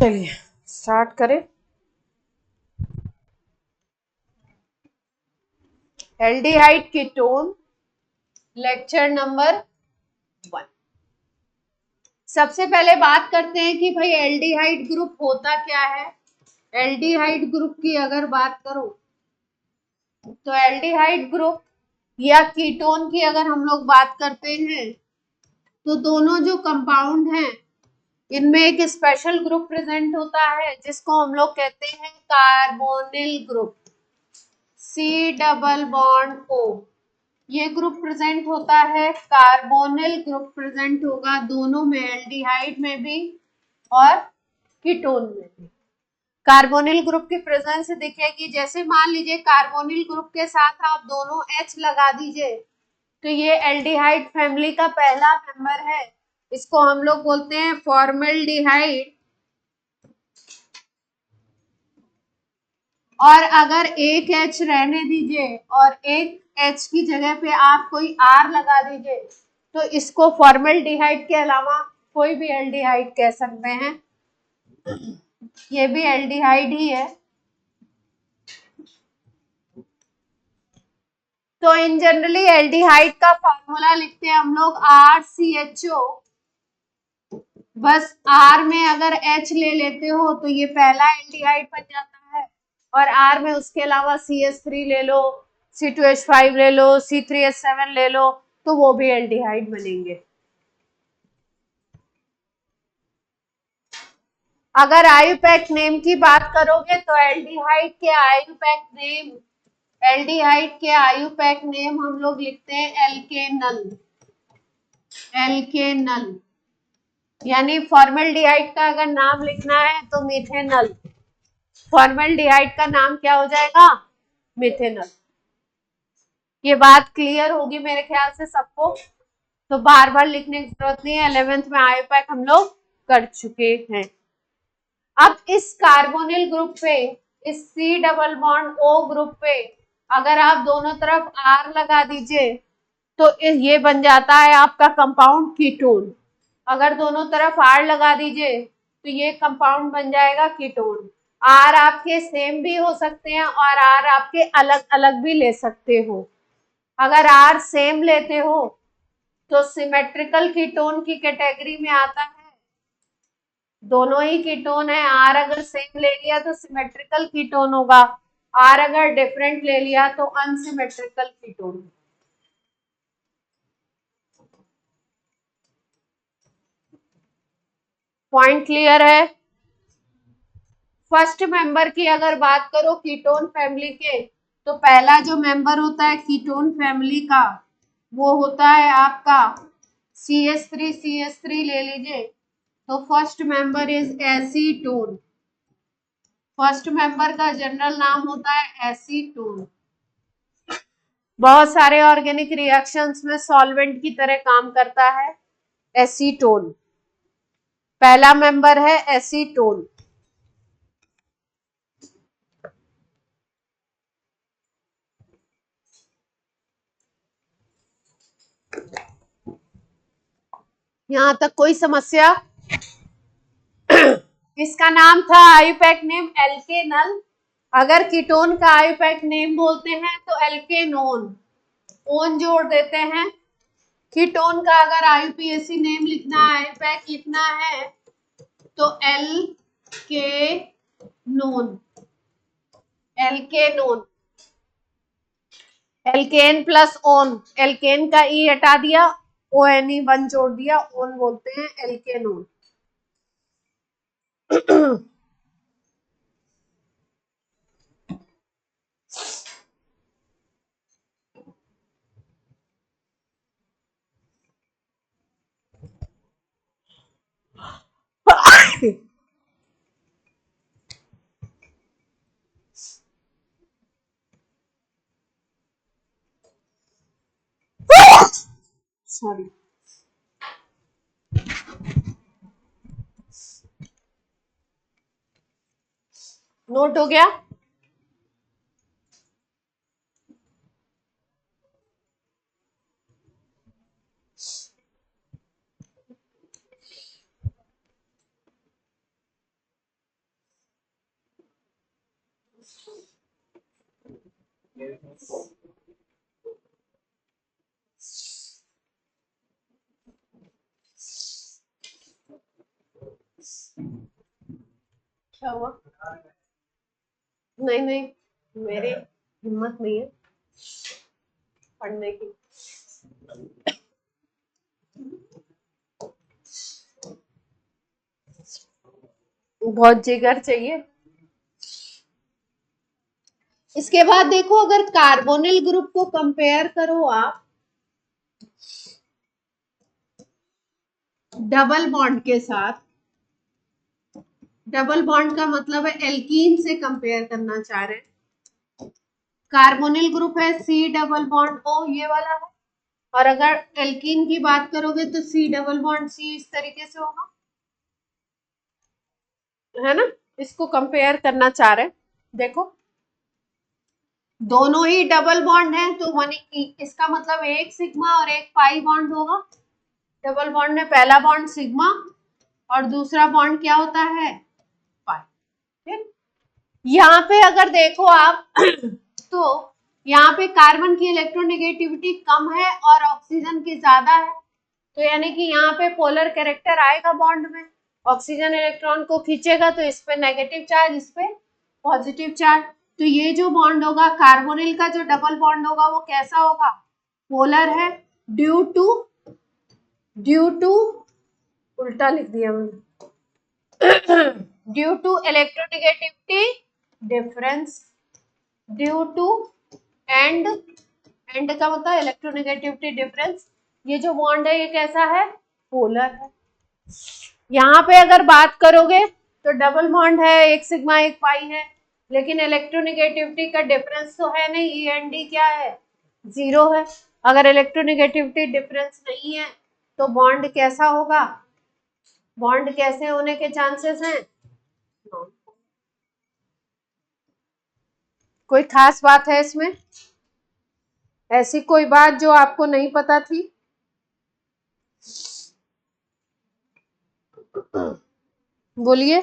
चलिए स्टार्ट करें। Aldehyde ketone lecture number 1। सबसे पहले बात करते हैं कि भाई एल्डिहाइड ग्रुप होता क्या है। एल्डिहाइड ग्रुप की अगर बात करो तो एल्डिहाइड ग्रुप या कीटोन की अगर हम लोग बात करते हैं तो दोनों जो कंपाउंड हैं इनमें एक स्पेशल ग्रुप प्रेजेंट होता है जिसको हम लोग कहते हैं carbonyl group, C double bond O। ये ग्रुप प्रेजेंट होता है, कार्बोनिल ग्रुप प्रेजेंट होगा दोनों में, एल्डिहाइड में भी और कीटोन में भी। कार्बोनिल ग्रुप की प्रेजेंस दिखेगी, जैसे मान लीजिए कार्बोनिल ग्रुप के साथ आप दोनों H लगा दीजिए तो ये एल्डिहाइड फैमिली का पहला मेंबर है, इसको हम लोग बोलते हैं फॉर्मल्डिहाइड। और अगर एक H रहने दीजिए और एक H की जगह पे आप कोई R लगा दीजिए तो इसको फॉर्मल्डिहाइड के अलावा कोई भी एल्डिहाइड कह सकते हैं, ये भी एल्डिहाइड ही है। तो इन जनरली एल्डिहाइड का फॉर्मूला लिखते हैं हम लोग RCHO। बस R में अगर H ले लेते हो तो ये पहला एल्डिहाइड बन जाता है, और R में उसके अलावा CH3 ले लो, C2H5 ले लो, C3H7 ले लो तो वो भी एल्डिहाइड बनेंगे। अगर आयुपैक नेम की बात करोगे तो एल्डिहाइड के आयुपैक नेम हम लोग लिखते हैं एल्केनल। यानी फॉर्मल्डिहाइड का अगर नाम लिखना है तो मिथेनल, फॉर्मल्डिहाइड का नाम क्या हो जाएगा, मिथेनल। ये बात क्लियर होगी मेरे ख्याल से सबको, तो बार बार लिखने की जरूरत नहीं है, 11th में आयुपैक हम लोग कर चुके हैं। अब इस कार्बोनिल ग्रुप पे, इस C double bond O group पे अगर आप दोनों तरफ R लगा दीजिए तो ये बन जाता है आपका कंपाउंड कीटोन। अगर दोनों तरफ R लगा दीजिए तो ये कंपाउंड बन जाएगा कीटोन। R आपके सेम भी हो सकते हैं और R आपके अलग अलग भी ले सकते हो। अगर R सेम लेते हो तो सिमेट्रिकल कीटोन की कैटेगरी में आता है, दोनों ही कीटोन है। R अगर सेम ले लिया तो सिमेट्रिकल कीटोन होगा, R अगर डिफरेंट ले लिया तो अनसिमेट्रिकल कीटोन होगा। पॉइंट क्लियर है। फर्स्ट मेंबर की अगर बात करो कीटोन फैमिली के, तो पहला जो मेंबर होता है कीटोन फैमिली का वो होता है आपका CH3 ले लीजिए, तो first member is acetone. First member का जनरल नाम होता है एसीटोन। बहुत सारे ऑर्गेनिक रिएक्शंस में सॉल्वेंट की तरह काम करता है एसीटोन, पहला मेंबर है एसीटोन। यहां तक कोई समस्या? इसका नाम था आयुपैक नेम एल्केनल। अगर कीटोन का आयुपैक नेम बोलते हैं तो एल्केनोन, ओन जोड़ देते हैं। कीटोन का अगर आईयूपीएसी नेम लिखना है, आयुपैक लिखना है तो एल्केनोन। एल्केन प्लस ओन, एल्केन का ई हटा दिया, ONE 1 जोड़ दिया, ओन बोलते हैं एल्केनोन। सॉरी, नोट हो गया? क्या हुआ? नहीं नहीं, मेरी हिम्मत नहीं है पढ़ने की। बहुत जिगर चाहिए। इसके बाद देखो, अगर कार्बोनिल ग्रुप को कंपेयर करो आप डबल बॉन्ड के साथ, डबल बॉन्ड का मतलब है एल्कीन से कंपेयर करना चाह रहे हैं। कार्बोनिल ग्रुप है सी डबल बॉन्ड ओ, ये वाला है। और अगर एल्कीन की बात करोगे तो सी डबल बॉन्ड सी, इस तरीके से होगा, है ना। इसको कंपेयर करना चाह रहे हैं। देखो दोनों ही डबल बॉन्ड है तो इसका मतलब एक सिग्मा और एक पाई बॉन्ड होगा। डबल बॉन्ड में पहला बॉन्ड सिग्मा और दूसरा बॉन्ड क्या होता है, पाई। ठीक, यहाँ पे अगर देखो आप तो यहाँ पे कार्बन की इलेक्ट्रोनेगेटिविटी कम है और ऑक्सीजन की ज्यादा है, तो यानी कि यहाँ पे पोलर कैरेक्टर आएगा बॉन्ड में। ऑक्सीजन इलेक्ट्रॉन को खींचेगा तो इस पे नेगेटिव चार्ज, इस पे पॉजिटिव चार्ज। तो ये जो बॉन्ड होगा कार्बोनिल का, जो डबल बॉन्ड होगा वो कैसा होगा, पोलर है, ड्यू टू उल्टा लिख दिया मैंने due to electronegativity difference, due to and का मतलब इलेक्ट्रोनेगेटिविटी डिफरेंस। ये जो बॉन्ड है ये कैसा है, पोलर है। यहाँ पे अगर बात करोगे तो डबल बॉन्ड है, एक सिग्मा एक पाई है, लेकिन इलेक्ट्रोनेगेटिविटी का डिफरेंस तो है नहीं, ई एंड डी क्या है, 0 है। अगर इलेक्ट्रोनेगेटिविटी डिफरेंस नहीं है तो बॉन्ड कैसा होगा, बॉन्ड कैसे होने के चांसेस हैं। कोई खास बात है इसमें, ऐसी कोई बात जो आपको नहीं पता थी? बोलिए।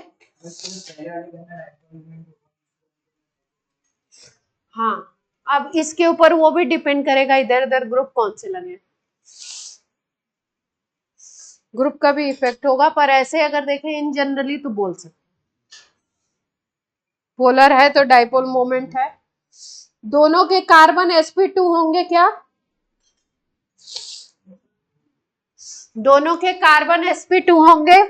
हाँ, अब इसके ऊपर वो भी डिपेंड करेगा इधर उधर ग्रुप कौन से लगे, ग्रुप का भी इफेक्ट होगा। पर ऐसे अगर देखें इन जनरली तो बोल सकते, पोलर है तो डाइपोल मोमेंट है। दोनों के कार्बन sp2 होंगे क्या, दोनों के कार्बन sp2 होंगे।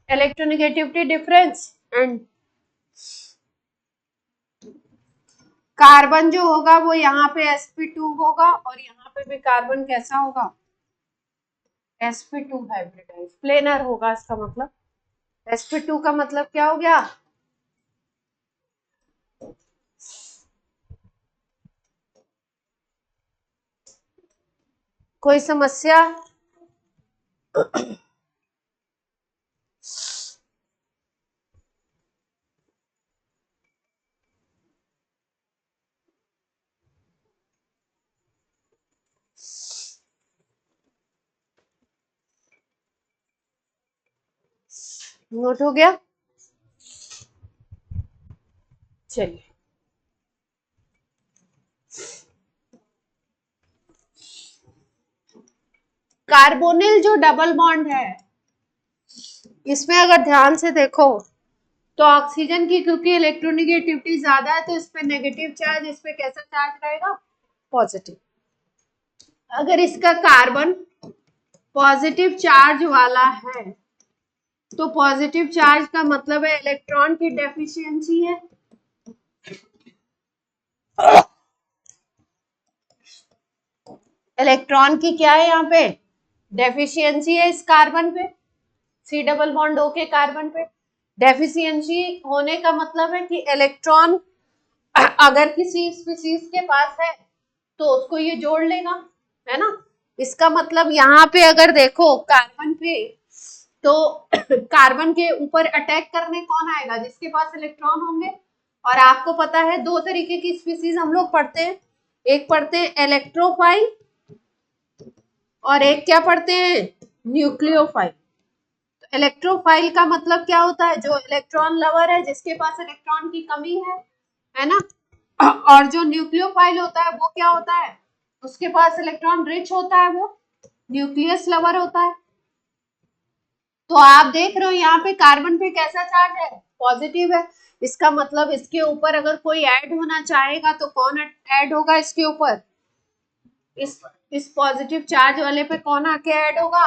इलेक्ट्रोनेगेटिविटी डिफरेंस एंड कार्बन जो होगा वो यहाँ पे sp2 होगा और यहाँ पे भी कार्बन कैसा होगा, sp2 हाइब्रिडाइज, प्लेनर होगा। इसका मतलब sp2 का मतलब क्या हो गया, कोई समस्या? नोट हो गया? चलिए, कार्बोनिल जो डबल बॉन्ड है इसमें अगर ध्यान से देखो तो ऑक्सीजन की क्योंकि इलेक्ट्रोनेगेटिविटी ज्यादा है तो इस पे नेगेटिव चार्ज, इस पे कैसा चार्ज रहेगा, पॉजिटिव। अगर इसका कार्बन पॉजिटिव चार्ज वाला है तो पॉजिटिव चार्ज का मतलब है इलेक्ट्रॉन की डेफिशिएंसी है। इलेक्ट्रॉन की क्या है यहाँ पे, डेफिशिएंसी है इस कार्बन पे, सी डबल बॉन्ड ओ के कार्बन पे। डेफिशिएंसी होने का मतलब है कि इलेक्ट्रॉन अगर किसी स्पीशीज के पास है तो उसको ये जोड़ लेगा, है ना। इसका मतलब यहाँ पे अगर देखो कार्बन पे, तो कार्बन के ऊपर अटैक करने कौन आएगा, जिसके पास इलेक्ट्रॉन होंगे। और आपको पता है दो तरीके की स्पीशीज हम लोग पढ़ते हैं, एक पढ़ते हैं इलेक्ट्रोफाइल और एक क्या पढ़ते हैं, न्यूक्लियोफाइल। तो इलेक्ट्रोफाइल का मतलब क्या होता है? जो इलेक्ट्रॉन लवर है, जिसके पास इलेक्ट्रॉन की कमी है ना। और जो न्यूक्लियोफाइल होता है वो क्या होता है? उसके पास इलेक्ट्रॉन रिच होता है, वो न्यूक्लियस लवर होता है। तो आप देख रहे हो यहाँ पे कार्बन पे कैसा चार्ज है? पॉजिटिव है। इसका मतलब इसके ऊपर अगर कोई ऐड होना चाहेगा तो कौन ऐड होगा इसके ऊपर? इस पॉजिटिव चार्ज वाले पे कौन आके ऐड होगा?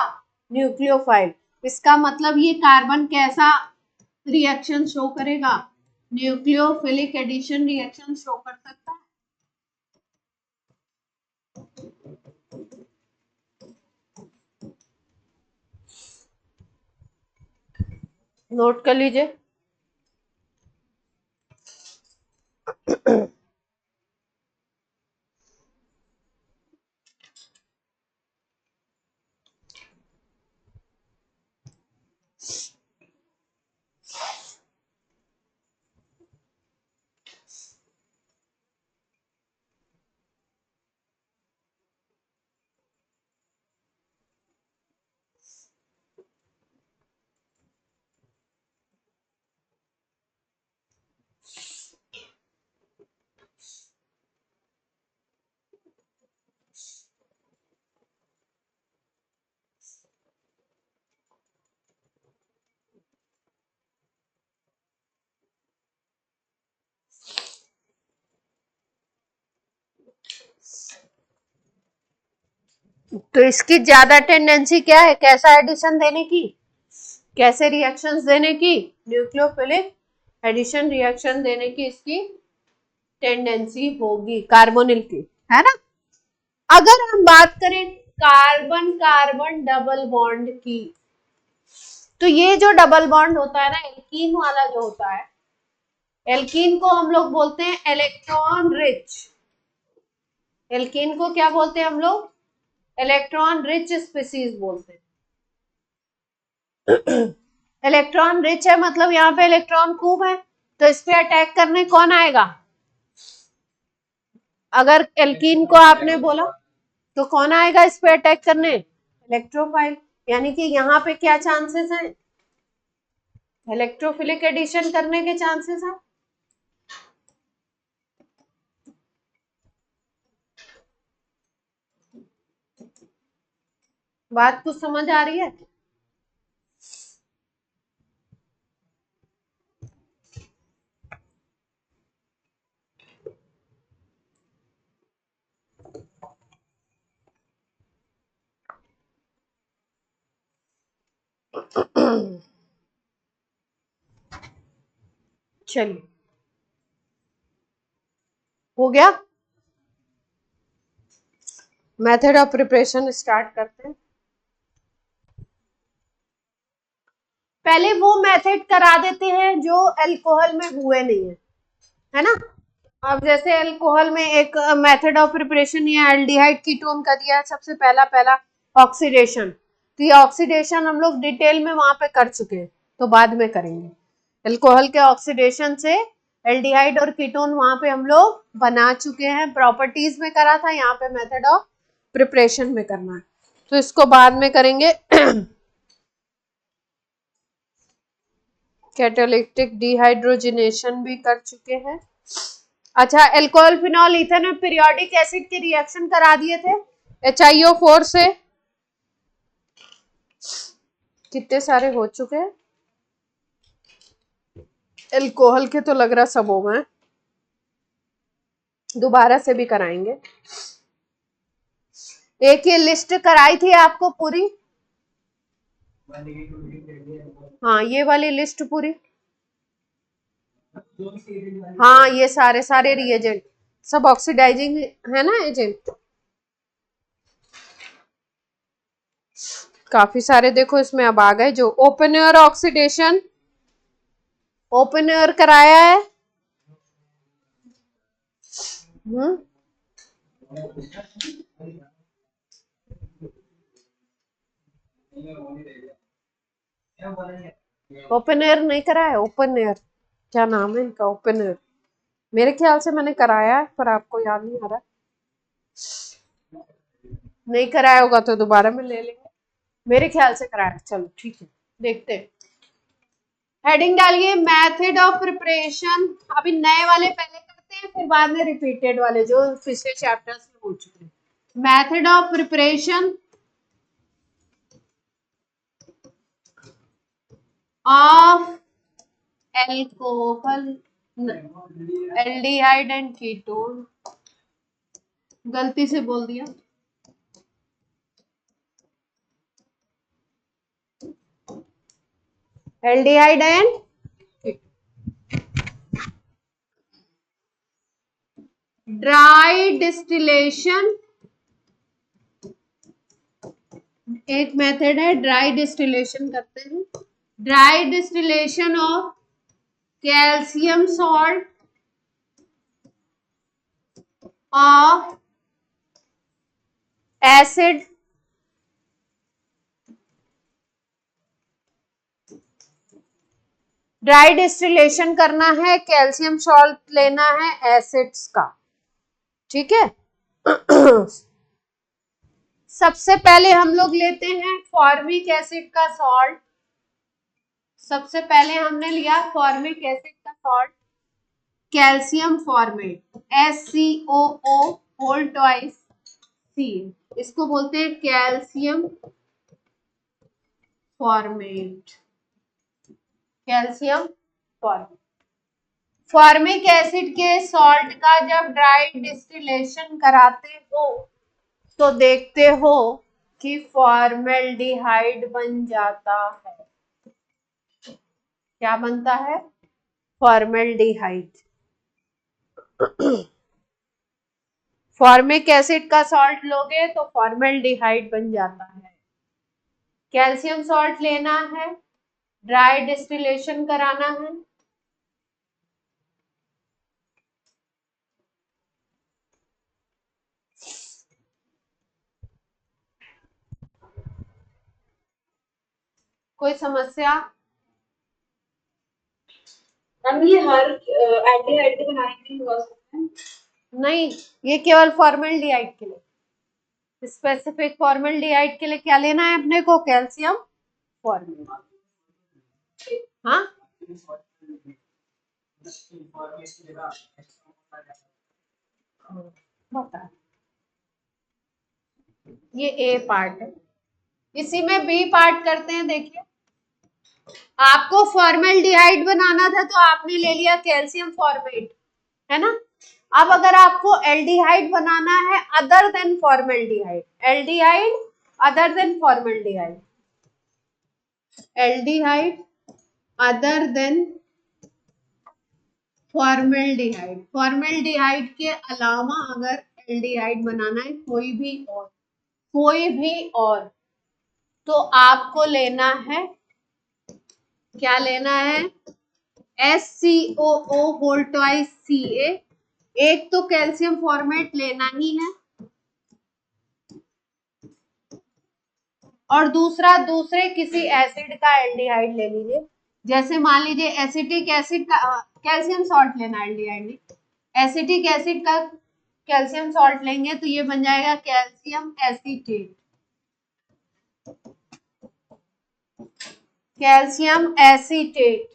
न्यूक्लियोफाइल। इसका मतलब ये कार्बन कैसा रिएक्शन शो करेगा? न्यूक्लियोफिलिक एडिशन रिएक्शन शो कर सकता है। नोट कर लीजिए। तो इसकी ज्यादा टेंडेंसी क्या है? कैसा एडिशन देने की, कैसे रिएक्शंस देने की? न्यूक्लियोफिलिक एडिशन रिएक्शन देने की इसकी टेंडेंसी होगी कार्बोनिल की, है ना। अगर हम बात करें कार्बन कार्बन डबल बॉन्ड की, तो ये जो डबल बॉन्ड होता है ना, एल्कीन वाला जो होता है, एल्कीन को हम लोग बोलते हैं इलेक्ट्रॉन रिच। एल्कीन को क्या बोलते हैं हम लोग? इलेक्ट्रॉन रिच स्पीसीज बोलते हैं। इलेक्ट्रॉन रिच है मतलब यहाँ पे इलेक्ट्रॉन खूब है, तो इस पे अटैक करने कौन आएगा? अगर एल्कीन को आपने बोला तो कौन आएगा इस पे अटैक करने? इलेक्ट्रोफाइल। यानी कि यहाँ पे क्या चांसेस हैं? इलेक्ट्रोफिलिक एडिशन करने के चांसेस हैं। बात कुछ समझ आ रही है? चलिए, हो गया। मेथड ऑफ प्रिपरेशन स्टार्ट करते हैं। पहले वो मेथड करा देते हैं जो अल्कोहल में हुए नहीं है ना। अब जैसे अल्कोहल में एक मेथड ऑफ प्रिपरेशन ये एल्डिहाइड कीटोन का दिया है सबसे पहला ऑक्सीडेशन। तो ये ऑक्सीडेशन हम लोग डिटेल में वहां पे कर चुके हैं, तो बाद में करेंगे। अल्कोहल के ऑक्सीडेशन से एल्डिहाइड और कीटोन वहां पे हम लोग बना चुके हैं, प्रॉपर्टीज में करा था, यहाँ पे मेथड ऑफ प्रिपरेशन में करना है, तो इसको बाद में करेंगे। कैटालिटिक डिहाइड्रोजिनेशन भी कर चुके हैं। अच्छा, एल्कोहल फिनॉल ईथर में पीरियोडिक एसिड के रिएक्शन करा दिए थे HiO4 से। कितने सारे हो चुके हैं एल्कोहल के, तो लग रहा सब हो गए, दोबारा से भी कराएंगे। एक ये लिस्ट कराई थी आपको पूरी, हाँ ये वाली लिस्ट पूरी, हाँ ये सारे रिएजेंट सब ऑक्सीडाइजिंग है ना एजेंट, काफी सारे देखो इसमें अब आ गए। जो open air oxidation, open air कराया है, ओपन एयर नहीं कराया। ओपन एयर क्या नाम है इनका? ओपन एयर मेरे ख्याल से मैंने कराया है, पर आपको याद नहीं आ रहा। नहीं कराया होगा तो दोबारा में ले लेंगे, मेरे ख्याल से कराया। चलो ठीक है। देखते हैं। हेडिंग डालिए मेथड ऑफ प्रिपरेशन। अभी नए वाले पहले करते हैं, फिर बाद में रिपीटेड वाले जो पिछले चैप्टर्स में हो चुके हैं। Method of preparation of alcohol, aldehyde and ketone. गलती से बोल दिया। एल्डिहाइड एंड ड्राई डिस्टिलेशन, एक मेथड है ड्राई डिस्टिलेशन करते हैं। Dry distillation of calcium salt of acid dry distillation करना है, कैल्शियम सॉल्ट लेना है एसिड्स का, ठीक है। सबसे पहले हम लोग लेते हैं फॉर्मिक एसिड का सॉल्ट। सबसे पहले हमने लिया फॉर्मिक एसिड का salt, calcium formate, SCOO whole twice C, इसको बोलते हैं calcium formate. Calcium formate, formic acid के सॉल्ट का जब ड्राई डिस्टिलेशन कराते हो तो देखते हो कि फॉर्मेल्डिहाइड बन जाता है। क्या बनता है? फॉर्मेल्डिहाइड। फॉर्मिक एसिड का सॉल्ट लोगे तो फॉर्मेल्डिहाइड बन जाता है। कैल्शियम सॉल्ट लेना है, ड्राई डिस्टिलेशन कराना है, कोई समस्या? हम ये हर एल्डिहाइड के बनाने के लिए यूज करते हैं? नहीं, ये केवल फॉर्मेल्डिहाइड के लिए। स्पेसिफिक फॉर्मेल्डिहाइड के लिए क्या लेना है अपने को? Calcium formate. हाँ, बता, ये ए पार्ट है। इसी में बी पार्ट करते हैं। देखिए, आपको फॉर्मेल्डिहाइड बनाना था तो आपने ले लिया कैल्शियम फॉर्मेट, है ना। अब अगर आपको एल्डिहाइड बनाना है other than formaldehyde, aldehyde other than formaldehyde, aldehyde other than formaldehyde, formaldehyde के अलावा अगर एल्डिहाइड बनाना है कोई भी और, तो आपको लेना है, क्या लेना है? SCOO whole twice Ca। एक तो कैल्शियम फॉर्मेट लेना ही है, और दूसरा दूसरे किसी एसिड का एल्डिहाइड ले लीजिए। जैसे मान लीजिए एसिटिक एसिड का कैल्शियम सॉल्ट लेना, एल्डिहाइड नहीं, एसिटिक एसिड का कैल्शियम सॉल्ट लेंगे तो ये बन जाएगा कैल्शियम एसीटेट, कैल्शियम एसीटेट।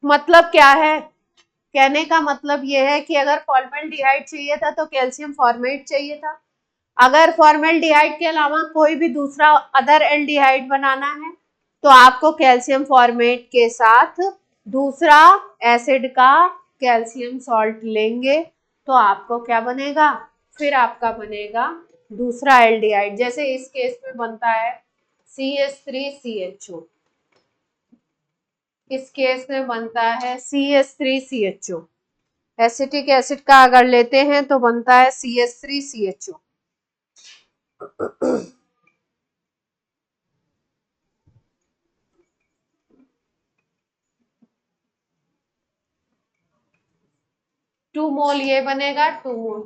मतलब क्या है? कहने का मतलब यह है कि अगर फॉर्मेल्डिहाइड चाहिए था तो कैल्शियम फॉर्मेट चाहिए था। अगर फॉर्मेल्डिहाइड के अलावा कोई भी दूसरा अदर एल्डिहाइड बनाना है तो आपको कैल्शियम फॉर्मेट के साथ दूसरा एसिड का कैल्शियम सॉल्ट लेंगे तो आपको क्या बनेगा? फिर आपका बनेगा दूसरा एल्डिहाइड। जैसे इस केस में बनता है CH3CHO, इस केस में बनता है CH3CHO। एसिटिक एसिड का अगर लेते हैं तो बनता है CH3CHO। टू मोल ये बनेगा, 2 मोल।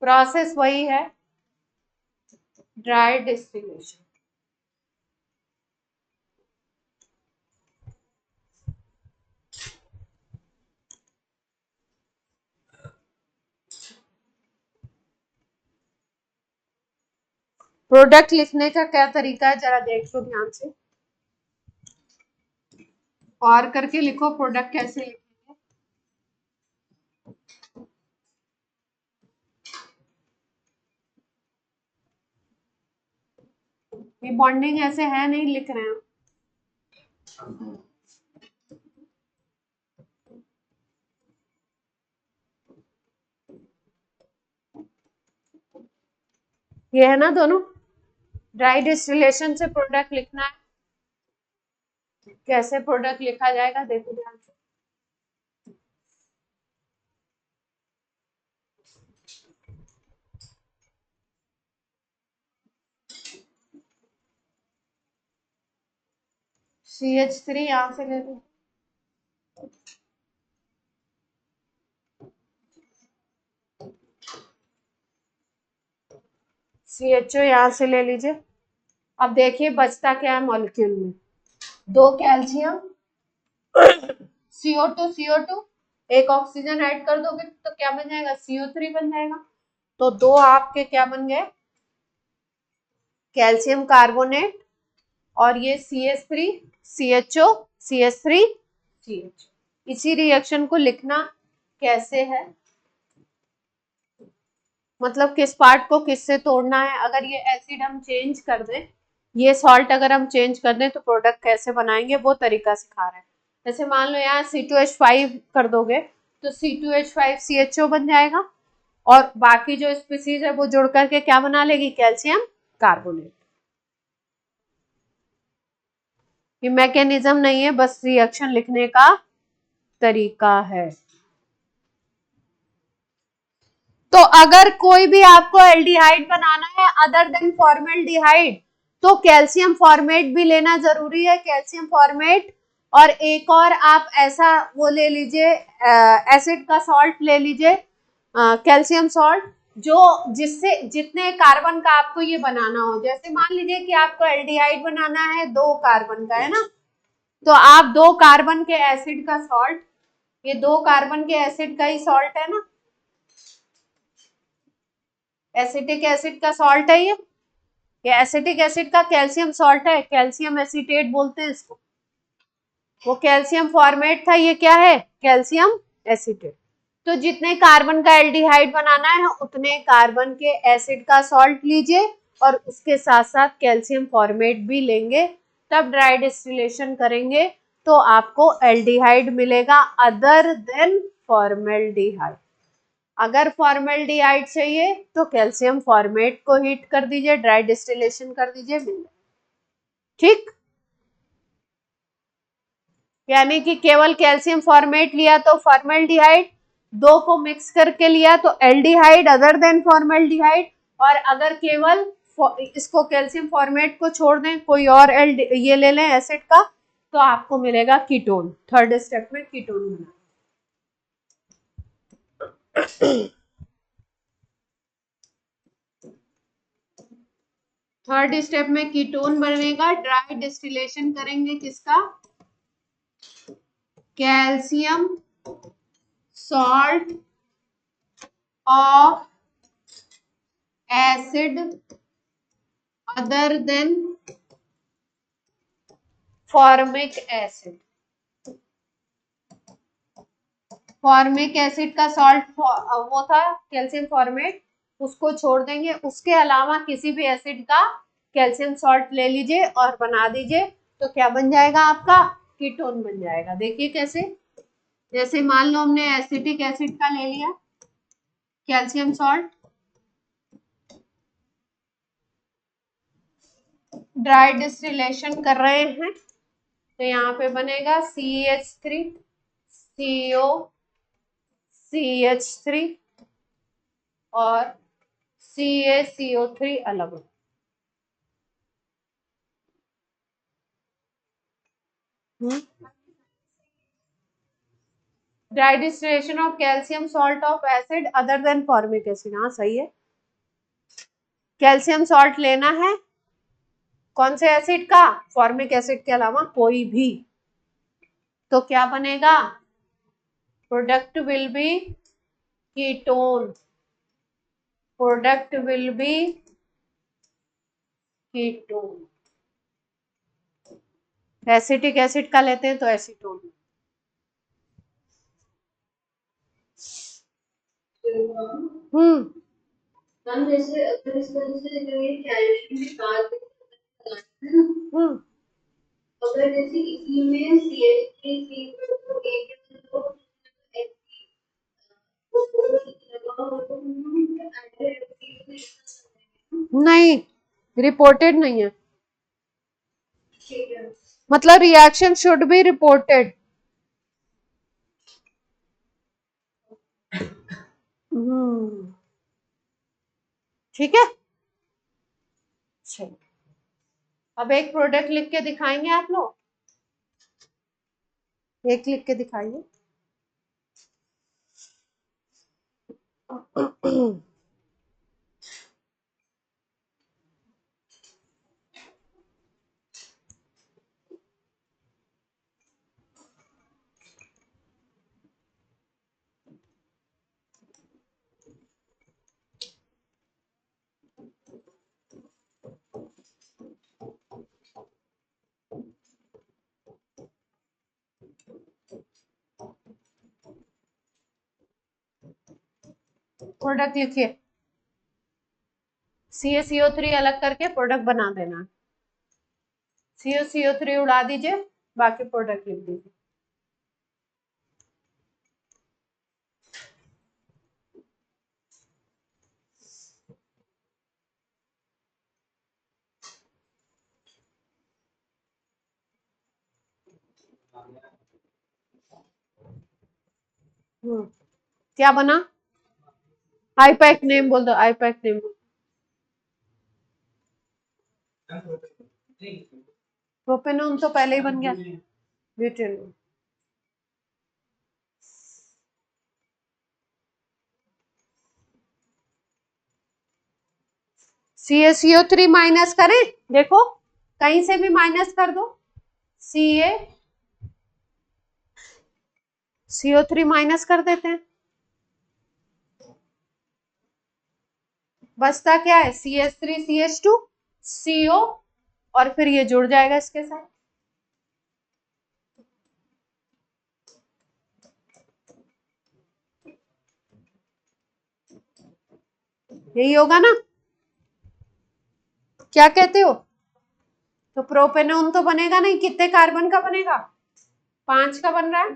प्रोसेस वही है, ड्राई डिस्टिलेशन। प्रोडक्ट लिखने का क्या तरीका है जरा देख लो ध्यान से, और करके लिखो प्रोडक्ट कैसे लिखेंगे। ये बॉन्डिंग ऐसे है नहीं लिख रहे हैं। ये है ना दोनों, ड्राई डिस्टिलेशन से प्रोडक्ट लिखना है, कैसे प्रोडक्ट लिखा जाएगा देखो ध्यान से। CH3 यहां से ले लो, CHO यहां से ले लीजिए। अब देखिए बचता क्या है मॉलिक्यूल में, 2 कैल्शियम, CO2 एक ऑक्सीजन ऐड कर दोगे तो क्या बन जाएगा, CO3 बन जाएगा। तो 2 आपके क्या बन गए, कैल्शियम कार्बोनेट, और ये CH3 CHO CH3 CH। इसी रिएक्शन को लिखना कैसे है, मतलब किस पार्ट को किससे तोड़ना है। अगर ये एसिड हम चेंज कर दें, ये सॉल्ट अगर हम चेंज कर दें तो प्रोडक्ट कैसे बनाएंगे वो तरीका सिखा रहे हैं। जैसे मान लो यहाँ C2H5 कर दोगे तो C2H5 CHO बन जाएगा, और बाकी जो स्पीसीज है वो जुड़ करके क्या बना लेगी, कैल्शियम कार्बोनेट। ये मैकेनिज्म नहीं है, बस रिएक्शन लिखने का तरीका है। तो अगर कोई भी आपको एल्डिहाइड बनाना है अदर देन फॉर्मेल्डिहाइड तो कैल्शियम फॉर्मेट भी लेना जरूरी है, कैल्शियम फॉर्मेट। और एक और आप ऐसा वो ले लीजिए, एसिड का सॉल्ट ले लीजिए, कैल्शियम सॉल्ट, जो जिससे जितने कार्बन का आपको ये बनाना हो। जैसे मान लीजिए कि आपको एल्डिहाइड बनाना है 2 कार्बन का, है ना, तो आप 2 कार्बन के एसिड का सॉल्ट, ये 2 कार्बन के एसिड का ही सॉल्ट है ना, एसिटिक एसिड का सॉल्ट है ये एसिटिक एसिड का कैल्शियम सॉल्ट है, कैल्शियम एसीटेट बोलते हैं इसको। वो कैल्शियम फॉर्मेट था, ये क्या है, कैल्शियम एसीटेट। तो जितने कार्बन का एल्डिहाइड बनाना है उतने कार्बन के एसिड का सॉल्ट लीजिए और उसके साथ साथ कैल्शियम फॉर्मेट भी लेंगे, तब ड्राई डिस्टिलेशन करेंगे तो आपको एल्डिहाइड मिलेगा अदर देन फॉर्मेल्डिहाइड। अगर फॉर्मेल्डिहाइड चाहिए तो कैल्शियम फॉर्मेट को हीट कर दीजिए, ड्राई डिस्टिलेशन कर दीजिए, मिल ठीक। यानी कि केवल कैल्शियम फॉर्मेट लिया तो फॉर्मेल्डिहाइड, 2 को मिक्स करके लिया तो एल्डिहाइड अदर देन फॉर्मेल्डिहाइड, और अगर केवल इसको कैल्शियम फॉर्मेट को छोड़ दें, कोई और ये ले लें एसिड का, तो आपको मिलेगा कीटोन। थर्ड स्टेप में कीटोन बना। थर्ड स्टेप में कीटोन बनेगा, ड्राई डिस्टिलेशन करेंगे किसका, calcium salt of acid other than formic acid. Formic acid का सॉल्ट वो था कैल्शियम फॉर्मेट, उसको छोड़ देंगे, उसके अलावा किसी भी एसिड का कैल्शियम सॉल्ट ले लीजिए और बना दीजिए, तो क्या बन जाएगा आपका, कीटोन बन जाएगा। देखिए कैसे, जैसे मान लो हमने एसिटिक एसिड का ले लिया कैल्शियम सॉल्ट, ड्राई डिस्टिलेशन कर रहे हैं तो यहाँ पे बनेगा CH3 CO CH3 और CaCO3 अलग। Dry distillation of calcium salt of acid other than formic acid, हाँ सही है। कैल्शियम सॉल्ट लेना है कौन से एसिड का, फॉर्मिक एसिड के अलावा कोई भी, तो क्या बनेगा, product will be ketone, product will be ketone. Acetic acid का लेते हैं तो एसीटोन। मैम जैसे अगर इस तरह से जो ये कैल्शियम के साथ अगर जैसे इसी में नहीं, रिपोर्टेड नहीं है। मतलब रिएक्शन शुड बी रिपोर्टेड। ठीक है। चलो अब एक प्रोडक्ट लिख के दिखाएंगे आप लोग, एक लिख के दिखाइए। प्रोडक्ट लिखिए, CaCO3 अलग करके प्रोडक्ट बना देना। CaCO3 उड़ा दीजिए, बाकी प्रोडक्ट लिख दीजिए। क्या बना? आईपैक नेम बोल दो, आईपैक नेम। प्रोपेनोन तो पहले ही बन गया, ब्यूटेनोन। CaCO3 माइनस करें, देखो कहीं से भी माइनस कर दो। CO3 माइनस कर देते हैं, बचता क्या है? CH3 CH2 CO, और फिर ये जुड़ जाएगा इसके साथ। यही होगा ना? क्या कहते हो? तो प्रोपेनोन तो बनेगा नहीं, कितने कार्बन का बनेगा? 5 का बन रहा है।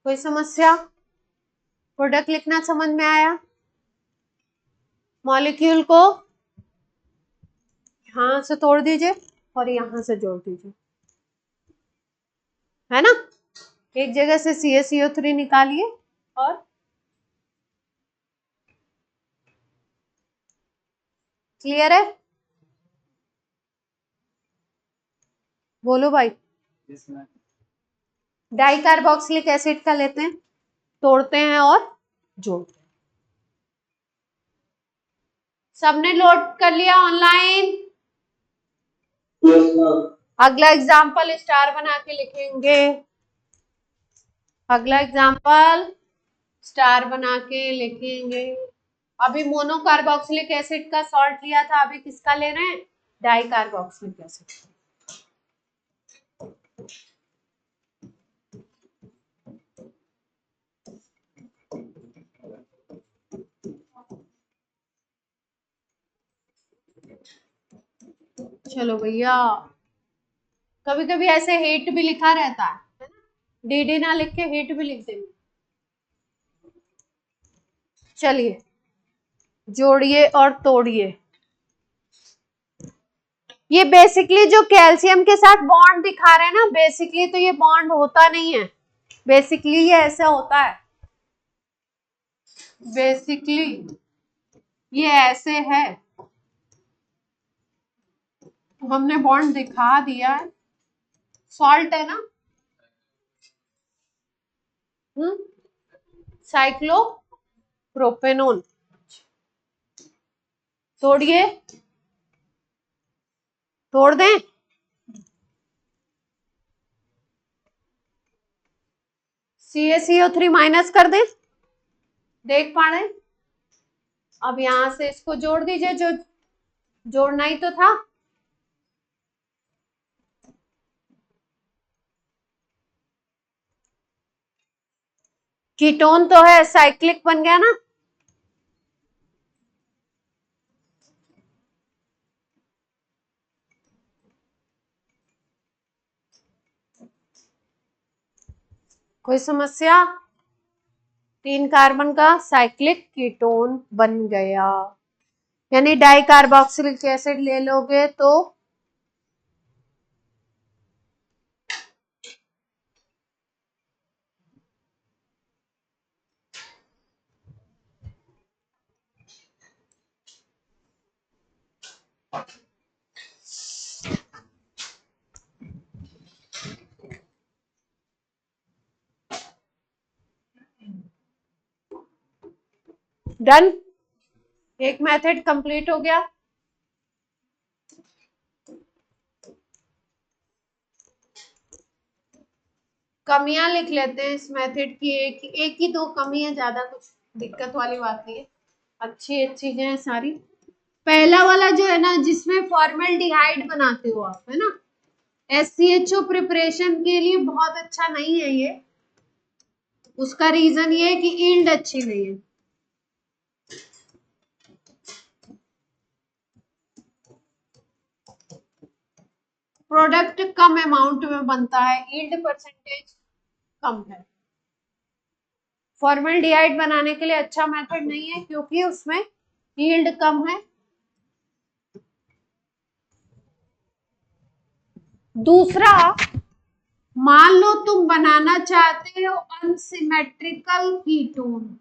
कोई समस्या? प्रोडक्ट लिखना समझ में आया? मॉलिक्यूल को यहां से तोड़ दीजिए और यहां से जोड़ दीजिए, है ना? एक जगह से CaCO3 निकालिए और क्लियर है? बोलो भाई। डाइकार्बोक्सिलिक एसिड का लेते हैं, तोड़ते हैं और जोड़ते हैं। सबने लोड कर लिया ऑनलाइन? अगला एग्जाम्पल स्टार बना के लिखेंगे, अगला एग्जाम्पल स्टार बना के लिखेंगे। अभी मोनोकार्बोक्सिलिक एसिड का सॉल्ट लिया था, अभी किसका ले रहे हैं? Dicarboxylic acid. चलो भैया, कभी कभी ऐसे हेट भी लिखा रहता है ना, डीडी ना लिख के हेट भी लिख देंगे। चलिए जोड़िए और तोड़िए। ये बेसिकली जो कैल्शियम के साथ बॉन्ड दिखा रहे हैं ना, बेसिकली तो ये बॉन्ड होता नहीं है, बेसिकली ये ऐसा होता है, बेसिकली ये ऐसे है, हमने बॉन्ड दिखा दिया है। सॉल्ट है ना, साइक्लोप्रोपेनोन। तोड़िए, तोड़ दें। CaCO3 माइनस कर दें, देख पा रहे हैं? अब यहां से इसको जोड़ दीजिए, जो जोड़ना ही तो था। कीटोन तो है, साइक्लिक बन गया ना। कोई समस्या? 3 कार्बन का साइक्लिक कीटोन बन गया। यानी डाई कार्बोक्सिलिक एसिड ले लोगे तो डन। एक मेथड कंप्लीट हो गया। कमियां लिख लेते हैं इस मेथड की, एक ही दो कमी है, ज्यादा कुछ दिक्कत वाली बात नहीं है, अच्छी चीजें हैं सारी। पहला वाला जो है ना, जिसमें फॉर्मल्डिहाइड बनाते हो आप, है ना, SCHO प्रिपरेशन के लिए बहुत अच्छा नहीं है ये। उसका रीजन ये है कि यील्ड अच्छी नहीं है। प्रोडक्ट कम अमाउंट में बनता है, यील्ड परसेंटेज कम है। फॉर्मल्डिहाइड बनाने के लिए अच्छा मेथड नहीं है, क्योंकि उसमें यील्ड कम है। दूसरा, मान लो तुम बनाना चाहते हो अनसिमेट्रिकल कीटोन।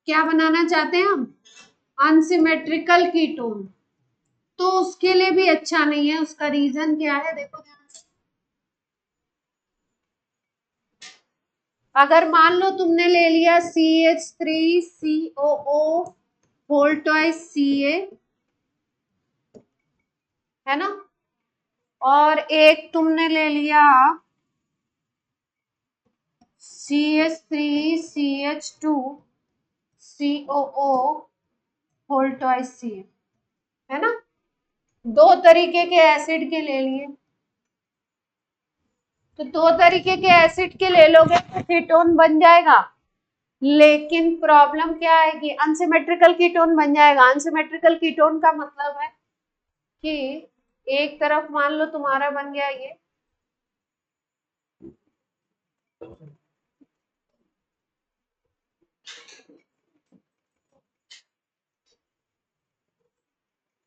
क्या बनाना चाहते हैं हम? Unsymmetrical ketone. तो उसके लिए भी अच्छा नहीं है। उसका रीजन क्या है, देखो ध्यान से। अगर मान लो तुमने ले लिया CH3COO होल ट्वाइस Ca, है ना, और एक तुमने ले लिया CH3CH2COO होल ट्वाइस Ca, है ना, दो तरीके के एसिड के ले लिए। तो दो तरीके के एसिड के ले लोगे तो कीटोन बन जाएगा। लेकिन प्रॉब्लम क्या है कि अनसिमेट्रिकल कीटोन बन जाएगा। अनसिमेट्रिकल कीटोन का मतलब है कि एक तरफ मान लो तुम्हारा बन गया ये,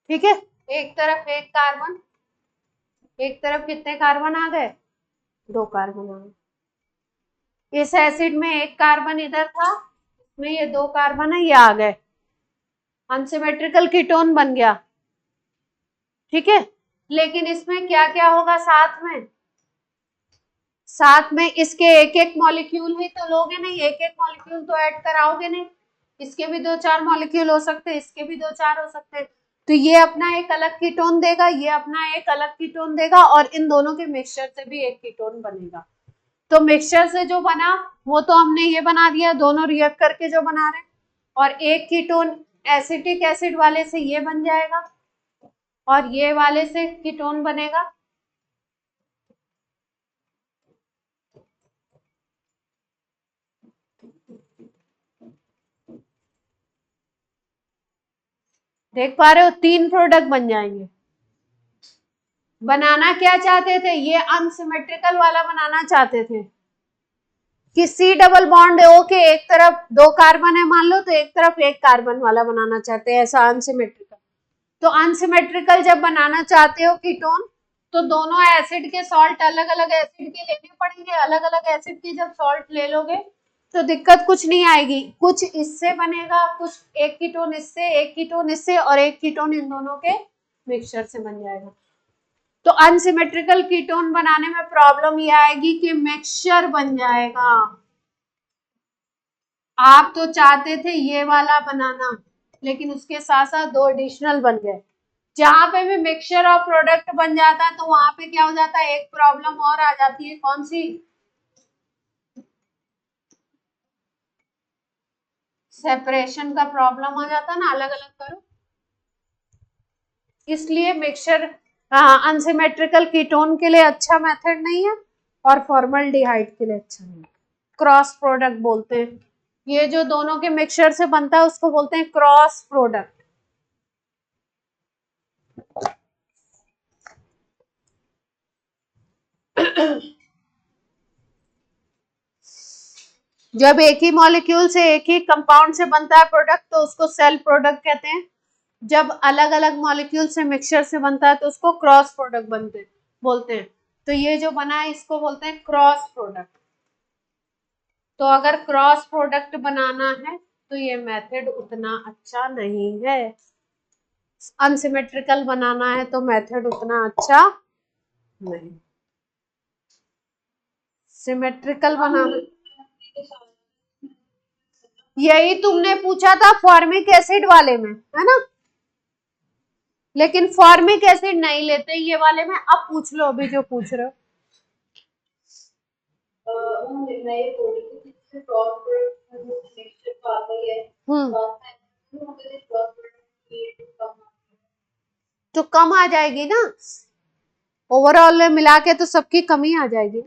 ठीक है, एक तरफ एक कार्बन, एक तरफ कितने कार्बन आ गए? 2 कार्बन आ गए। इस एसिड में एक कार्बन इधर था, इसमें ये 2 कार्बन है, ये आ गए, अनसिमेट्रिकल कीटोन बन गया, ठीक है। लेकिन इसमें क्या क्या होगा साथ में? साथ में इसके एक एक मॉलिक्यूल ही तो लोगे नहीं, एक एक मॉलिक्यूल तो ऐड कराओगे नहीं। इसके भी 2-4 मॉलिक्यूल हो सकते हैं, इसके भी 2-4 हो सकते हैं। तो ये अपना एक अलग कीटोन देगा, ये अपना एक अलग कीटोन देगा, और इन दोनों के मिक्सचर से भी एक कीटोन बनेगा। तो मिक्सचर से जो बना वो तो हमने ये बना दिया, दोनों रिएक्ट करके जो बना रहे हैं, और एक कीटोन एसिटिक एसिड वाले से ये बन जाएगा, और ये वाले से कीटोन बनेगा। देख पा रहे हो, 3 प्रोडक्ट बन जाएंगे। बनाना क्या चाहते थे? ये अनसिमेट्रिकल वाला बनाना चाहते थे कि C डबल बॉन्ड O के एक तरफ 2 कार्बन है मान लो, तो एक तरफ एक कार्बन वाला बनाना चाहते हैं, ऐसा अनसिमेट्रिकल। तो अनसिमेट्रिकल जब बनाना चाहते हो कीटोन, तो दोनों एसिड के सॉल्ट अलग अलग एसिड के लेने पड़ेंगे। अलग अलग एसिड के जब सॉल्ट ले लोगे तो दिक्कत कुछ नहीं आएगी। कुछ इससे बनेगा, कुछ एक कीटोन इससे, एक कीटोन इससे, और एक कीटोन इन दोनों के मिक्सचर से बन जाएगा। तो अनसिमेट्रिकल कीटोन बनाने में प्रॉब्लम ये आएगी कि मिक्सचर बन जाएगा। आप तो चाहते थे ये वाला बनाना, लेकिन उसके साथ साथ 2 एडिशनल बन गए। जहां पे भी मिक्सचर और प्रोडक्ट बन जाता है तो वहां पे क्या हो जाता है, एक प्रॉब्लम और आ जाती है। कौन सी? सेपरेशन का प्रॉब्लम आ जाता ना, अलग अलग करो, इसलिए मिक्सचर अनसिमेट्रिकल कीटोन के लिए अच्छा मेथड नहीं है और फॉर्मल्डिहाइड के लिए अच्छा नहीं है। क्रॉस प्रोडक्ट बोलते हैं, ये जो दोनों के मिक्सचर से बनता है उसको बोलते हैं क्रॉस प्रोडक्ट। जब एक ही मॉलिक्यूल से एक ही कंपाउंड से बनता है प्रोडक्ट तो उसको सेल प्रोडक्ट कहते हैं। जब अलग अलग मॉलिक्यूल से मिक्सचर से बनता है तो उसको क्रॉस प्रोडक्ट बोलते हैं। तो ये जो बना है इसको बोलते हैं क्रॉस प्रोडक्ट। तो अगर क्रॉस प्रोडक्ट बनाना है तो ये मेथड उतना अच्छा नहीं है। अनसिमेट्रिकल बनाना है तो मेथड उतना अच्छा नहीं। सिमेट्रिकल बनाना, यही तुमने पूछा था फॉर्मिक एसिड वाले में, है ना? लेकिन फॉर्मिक एसिड नहीं लेते ये वाले में। अब पूछ लो अभी जो पूछ रहे हो। तो कम आ जाएगी ना, ओवरऑल मिला के तो सबकी कमी आ जाएगी,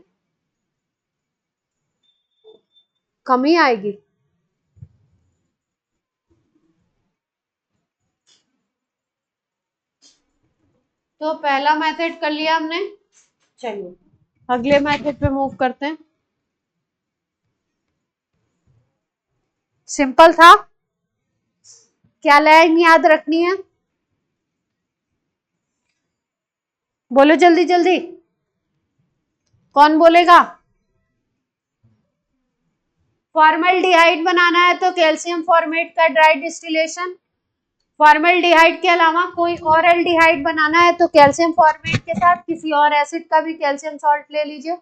कमी आएगी। तो पहला मेथड कर लिया हमने, चलिए अगले मेथड पे मूव करते हैं। सिंपल था, क्या लाइन याद रखनी है? बोलो जल्दी जल्दी, कौन बोलेगा? फॉर्मल्डिहाइड बनाना है तो कैल्शियम फॉर्मेट का ड्राई डिस्टिलेशन। फॉर्मल्डिहाइड के अलावा कोई और एल्डिहाइड बनाना है तो कैल्शियम फॉर्मेट के साथ किसी और एसिड का भी कैल्शियम सॉल्ट ले लीजिए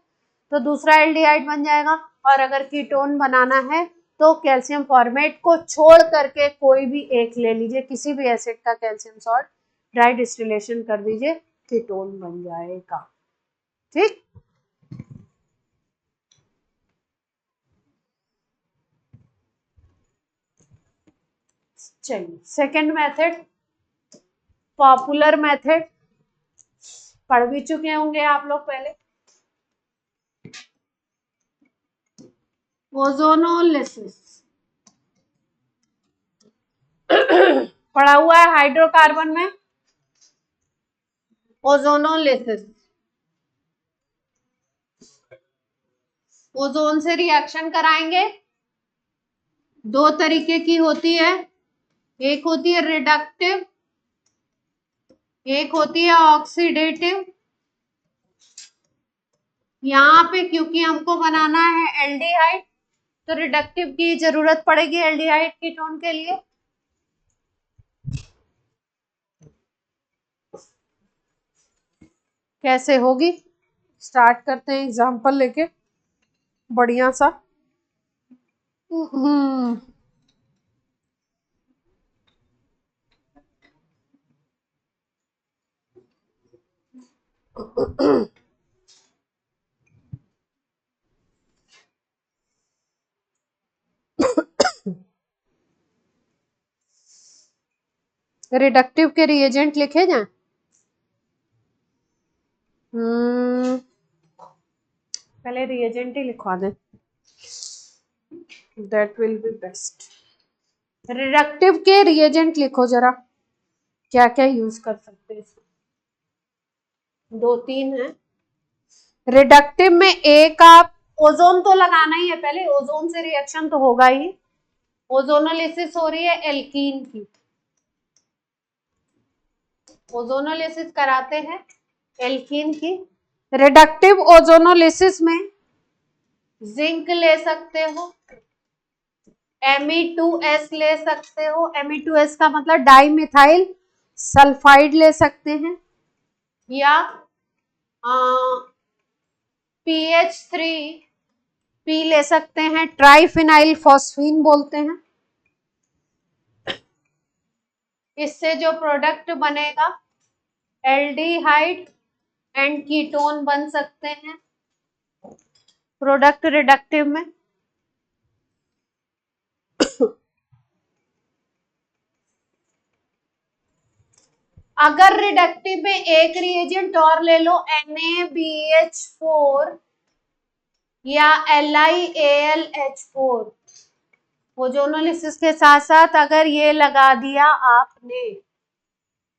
तो दूसरा एल्डिहाइड बन जाएगा। और अगर कीटोन बनाना है तो कैल्शियम फॉर्मेट को छोड़ करके कोई भी एक ले लीजिए, किसी भी एसिड का कैल्शियम सॉल्ट, ड्राई डिस्टिलेशन कर दीजिए, कीटोन बन जाएगा। ठीक, चलिए सेकंड मेथड, पॉपुलर मेथड, पढ़ भी चुके होंगे आप लोग पहले, ओजोनोलिसिस। पढ़ा हुआ है हाइड्रोकार्बन में, ओजोनोलिसिस। ओजोन से रिएक्शन कराएंगे, दो तरीके की होती है, एक होती है रिडक्टिव, एक होती है ऑक्सीडेटिव। यहाँ पे क्योंकि हमको बनाना है एल्डिहाइड तो रिडक्टिव की जरूरत पड़ेगी एल्डिहाइड कीटोन के लिए। कैसे होगी, स्टार्ट करते हैं एग्जांपल लेके बढ़िया सा। रिडक्टिव के रिएजेंट लिखे जाएं। पहले रिएजेंट ही लिखवा दें, that will B best. Reductive के रिएजेंट लिखो जरा, क्या क्या यूज कर सकते हैं। दो तीन है रिडक्टिव में, एक आप ओजोन तो लगाना ही है, पहले ओजोन से रिएक्शन तो होगा ही। ओजोनोलिसिस हो रही है एल्कीन की, ओजोनोलिसिस कराते हैं एल्कीन की। रिडक्टिव ओजोनोलिसिस में जिंक ले सकते हो, Me2S ले सकते हो, Me2S का मतलब डाई मिथाइल सल्फाइड ले सकते हैं, या PH3P ले सकते हैं, ट्राइफिनाइल फॉस्फीन बोलते हैं। इससे जो प्रोडक्ट बनेगा एल्डिहाइड एंड कीटोन बन सकते हैं प्रोडक्ट रिडक्टिव में। अगर रिडक्टिव में एक रिएजेंट और ले लो NaBH4 या LiAlH4, ओजोनोलिसिस के साथ साथ अगर ये लगा दिया आपने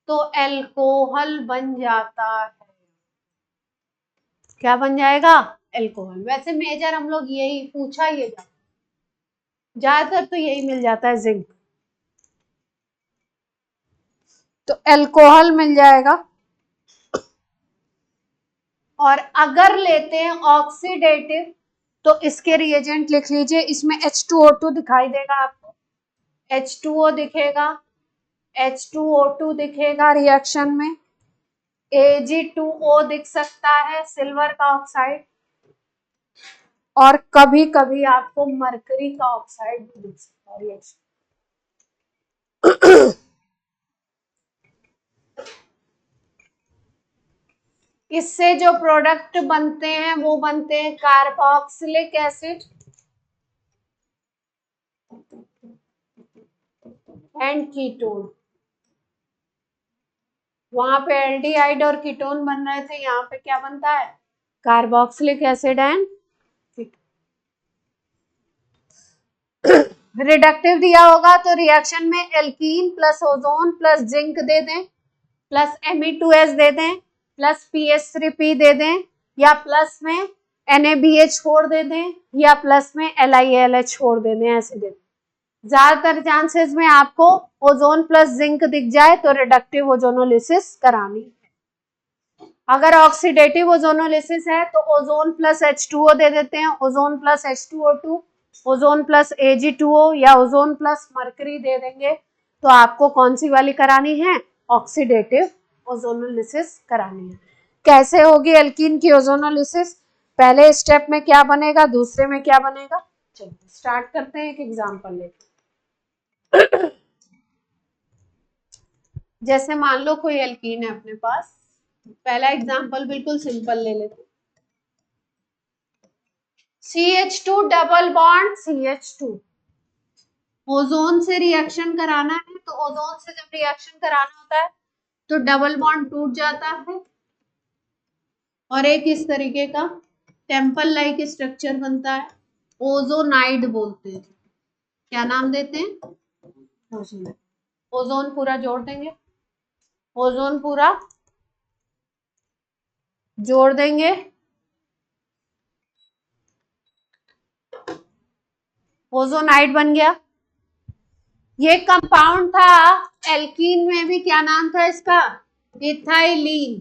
तो एल्कोहल बन जाता है। क्या बन जाएगा? एल्कोहल। वैसे मेजर हम लोग यही पूछा, ये ज्यादातर तो यही मिल जाता है, जिंक, तो एल्कोहल मिल जाएगा। और अगर लेते हैं ऑक्सीडेटिव तो इसके रिएजेंट लिख लीजिए, इसमें H2O2 दिखाई देगा आपको, H2O दिखेगा, H2O2 दिखेगा रिएक्शन में, Ag2O दिख सकता है, सिल्वर का ऑक्साइड, और कभी कभी आपको मरकरी का ऑक्साइड भी दिख सकता है रिएक्शन। इससे जो प्रोडक्ट बनते हैं वो बनते हैं कार्बोक्सिलिक एसिड एंड कीटोन। वहां पे एल्डिहाइड और कीटोन बन रहे थे, यहाँ पे क्या बनता है? कार्बोक्सिलिक एसिड एंड रिडक्टिव दिया होगा तो रिएक्शन में alkene plus ozone plus zinc दे दें, प्लस Me2S दे दें, प्लस PH3P दे दें, या प्लस में NaBH4 दे दें, या प्लस में LiAlH4 दे दें, ऐसे दे दें। ज्यादातर चांसेस में आपको ओजोन प्लस जिंक दिख जाए तो रिडक्टिव ओजोनोलिसिस करानी है। अगर ऑक्सीडेटिव ओजोनोलिसिस है तो ओजोन प्लस H2O दे देते हैं, ozone plus H2O2, ozone plus Ag2O या ओजोन प्लस मरकरी दे देंगे। तो आपको कौन सी वाली करानी है? ऑक्सीडेटिव ओजोनोलिसिस करानी है। कैसे होगी एल्कीन की ओजोनोलिसिस? पहले स्टेप में क्या बनेगा, दूसरे में क्या बनेगा? चलिए स्टार्ट करते हैं एक एग्जांपल लेके। जैसे मान लो कोई एल्कीन है अपने पास, पहला एग्जांपल बिल्कुल सिंपल ले लेते हैं, CH2 double bond CH2। Ozone से रिएक्शन कराना है तो ओजोन से जब रिएक्शन कराना होता है तो डबल बॉन्ड टूट जाता है और एक इस तरीके का टेम्पल लाइक स्ट्रक्चर बनता है, ओजोनाइड बोलते हैं। क्या नाम देते हैं? ओजोनाइड। ओजोन पूरा जोड़ देंगे, ओजोन पूरा जोड़ देंगे, ओजोनाइड बन गया। ये कंपाउंड था एल्कीन में भी, क्या नाम था इसका? इथाइलीन।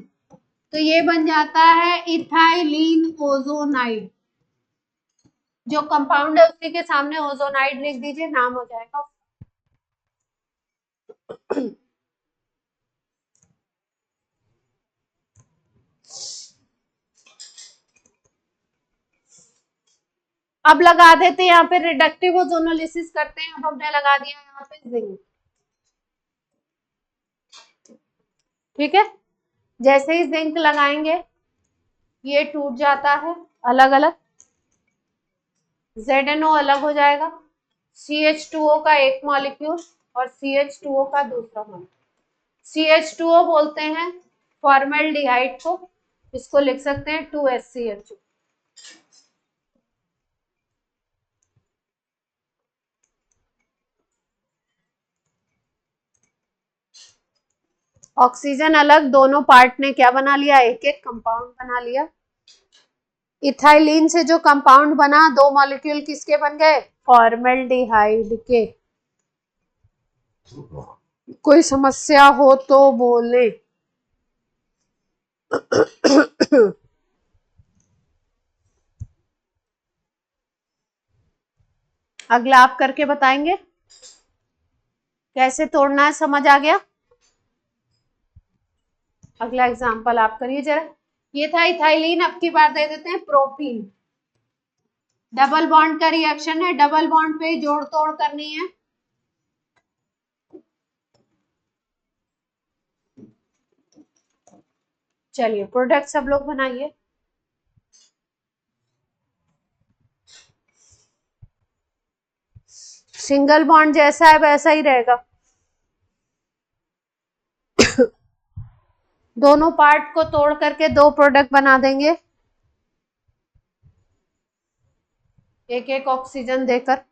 तो ये बन जाता है इथाइलीन ओजोनाइड। जो कंपाउंड है उसी के सामने ओजोनाइड लिख दीजिए, नाम हो जाएगा। अब लगा देते हैं यहाँ पे रिडक्टिव ओजोनोलिसिस करते हैं। अब हमने लगा दिया यहाँ पे जिंक, ठीक है। जैसे ही जिंक लगाएंगे ये टूट जाता है अलग अलग, ZNO अलग हो जाएगा, CH2O का एक मॉलिक्यूल और CH2O का दूसरा मॉलिक्यूल। CH2O बोलते हैं फॉर्मल्डिहाइड को, इसको लिख सकते हैं 2SCHO। ऑक्सीजन अलग, दोनों पार्ट ने क्या बना लिया? एक एक कंपाउंड बना लिया। इथाइलीन से जो कंपाउंड बना, दो मॉलिक्यूल किसके बन गए? फॉर्मल्डिहाइड के। कोई समस्या हो तो बोले। अगला आप करके बताएंगे कैसे तोड़ना है, समझ आ गया? अगला एग्जांपल आप करिए जरा। ये था इथाइलीन, अब की बार दे देते हैं प्रोपीन। डबल बॉन्ड का रिएक्शन है, डबल बॉन्ड पे जोड़ तोड़ करनी है। चलिए प्रोडक्ट सब लोग बनाइए। सिंगल बॉन्ड जैसा है वैसा ही रहेगा। दोनों पार्ट को तोड़ करके दो प्रोडक्ट बना देंगे, एक एक ऑक्सीजन देकर।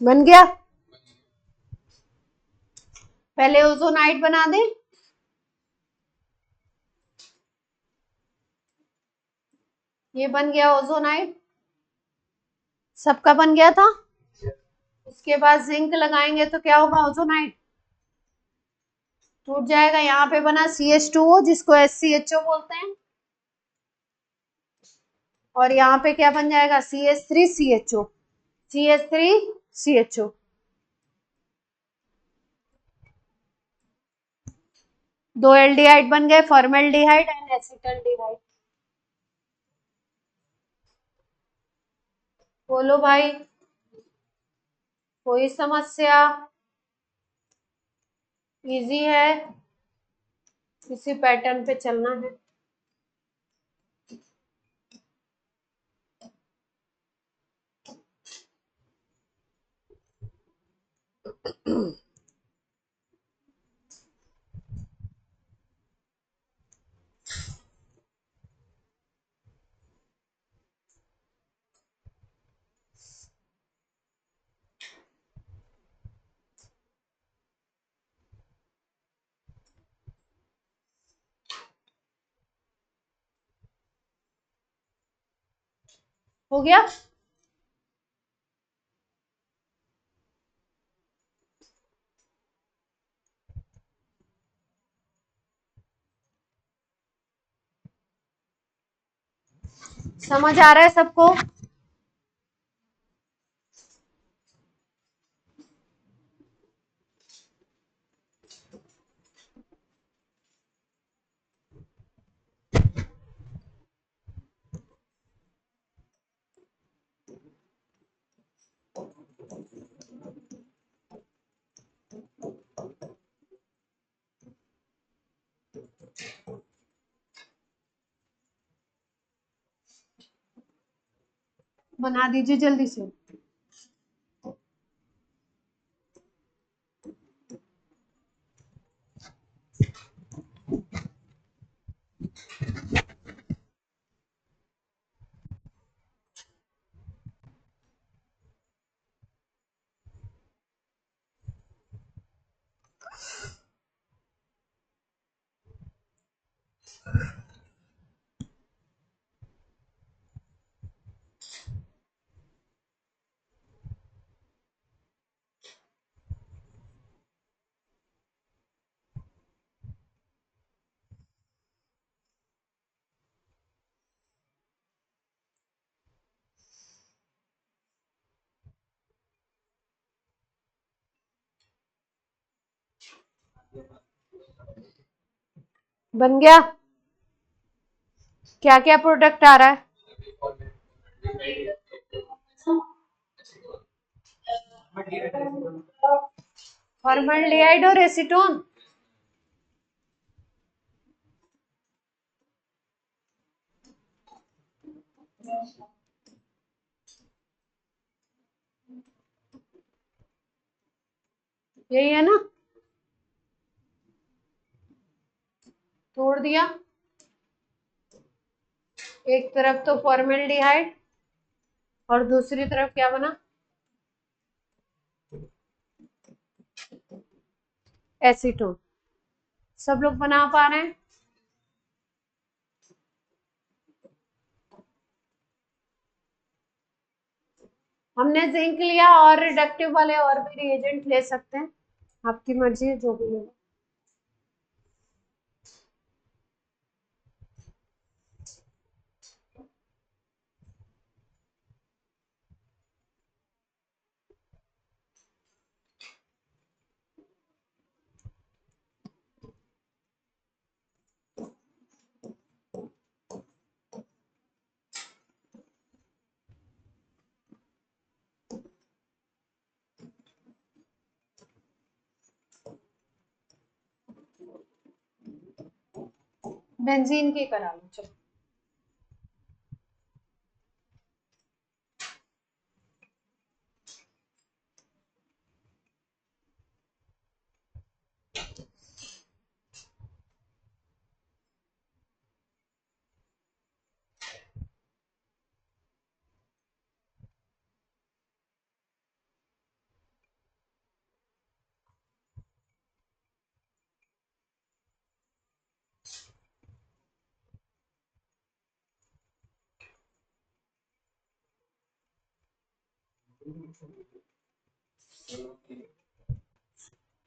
बन गया। पहले ओजोनाइड बना दें। ये बन गया ओजोनाइड, सबका बन गया था। उसके बाद जिंक लगाएंगे तो क्या होगा, ओजोनाइड टूट जाएगा। यहाँ पे बना CH2O जिसको SCHO बोलते हैं, और यहाँ पे क्या बन जाएगा, CH3CHO, CH3CHO। दो एल्डिहाइड बन गए, फॉर्मेल्डिहाइड एंड एसिटल्डिहाइड। बोलो भाई, कोई समस्या? इजी है, इसी पैटर्न पे चलना है। हो गया। समझ आ रहा है सबको? बना दीजिए जल्दी से। बन गया। क्या क्या प्रोडक्ट आ रहा है? फॉर्मल्डिहाइड और एसीटोन। यही है ना, तोड़ दिया। एक तरफ तो फॉर्मल्डिहाइड और दूसरी तरफ क्या बना, एसीटोन। सब लोग बना पा रहे हैं? हमने जिंक लिया, और रिडक्टिव वाले और भी रिएजेंट ले सकते हैं, आपकी मर्जी है जो भी लेना। बेंजीन की करा लो चलो।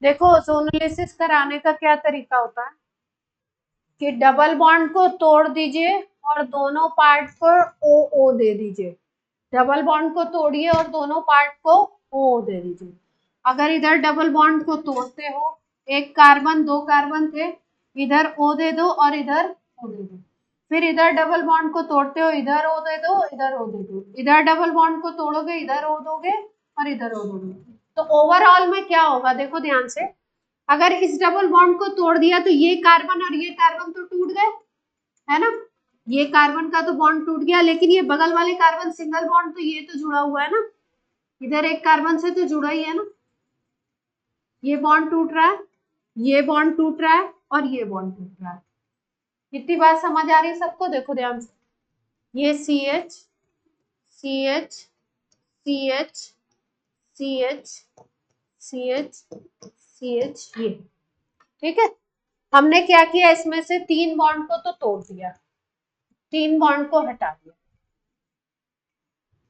देखो ओजोनोलिसिस कराने का क्या तरीका होता है कि डबल बॉन्ड को तोड़ दीजिए और दोनों पार्ट को ओ ओ दे दीजिए। डबल बॉन्ड को तोड़िए और दोनों पार्ट को ओ दे दीजिए। अगर इधर डबल बॉन्ड को तोड़ते हो, एक कार्बन दो कार्बन थे, इधर ओ दे दो और इधर ओ दे दो। फिर इधर डबल बॉन्ड को तोड़ते हो, इधर ओ दे दो, इधर ओ दे दो। इधर डबल बॉन्ड को तोड़ोगे, इधर ओ दोगे और इधर ओ दोगे। तो ओवरऑल में क्या होगा देखो ध्यान से, अगर इस डबल बॉन्ड को तोड़ दिया तो ये कार्बन और ये कार्बन तो टूट गए, है ना। ये कार्बन का तो बॉन्ड टूट गया, लेकिन ये बगल वाले कार्बन सिंगल बॉन्ड तो ये तो जुड़ा हुआ है ना, इधर एक कार्बन से तो जुड़ा ही है ना। ये बॉन्ड टूट रहा है, ये बॉन्ड टूट रहा है और ये बॉन्ड टूट रहा है। कितनी बात समझ आ रही है सबको, देखो ध्यान से। ये C H C H C H C H C H C H, ये ठीक है। हमने क्या किया, इसमें से 3 बॉन्ड को तो तोड़ दिया, 3 बॉन्ड को हटा दिया।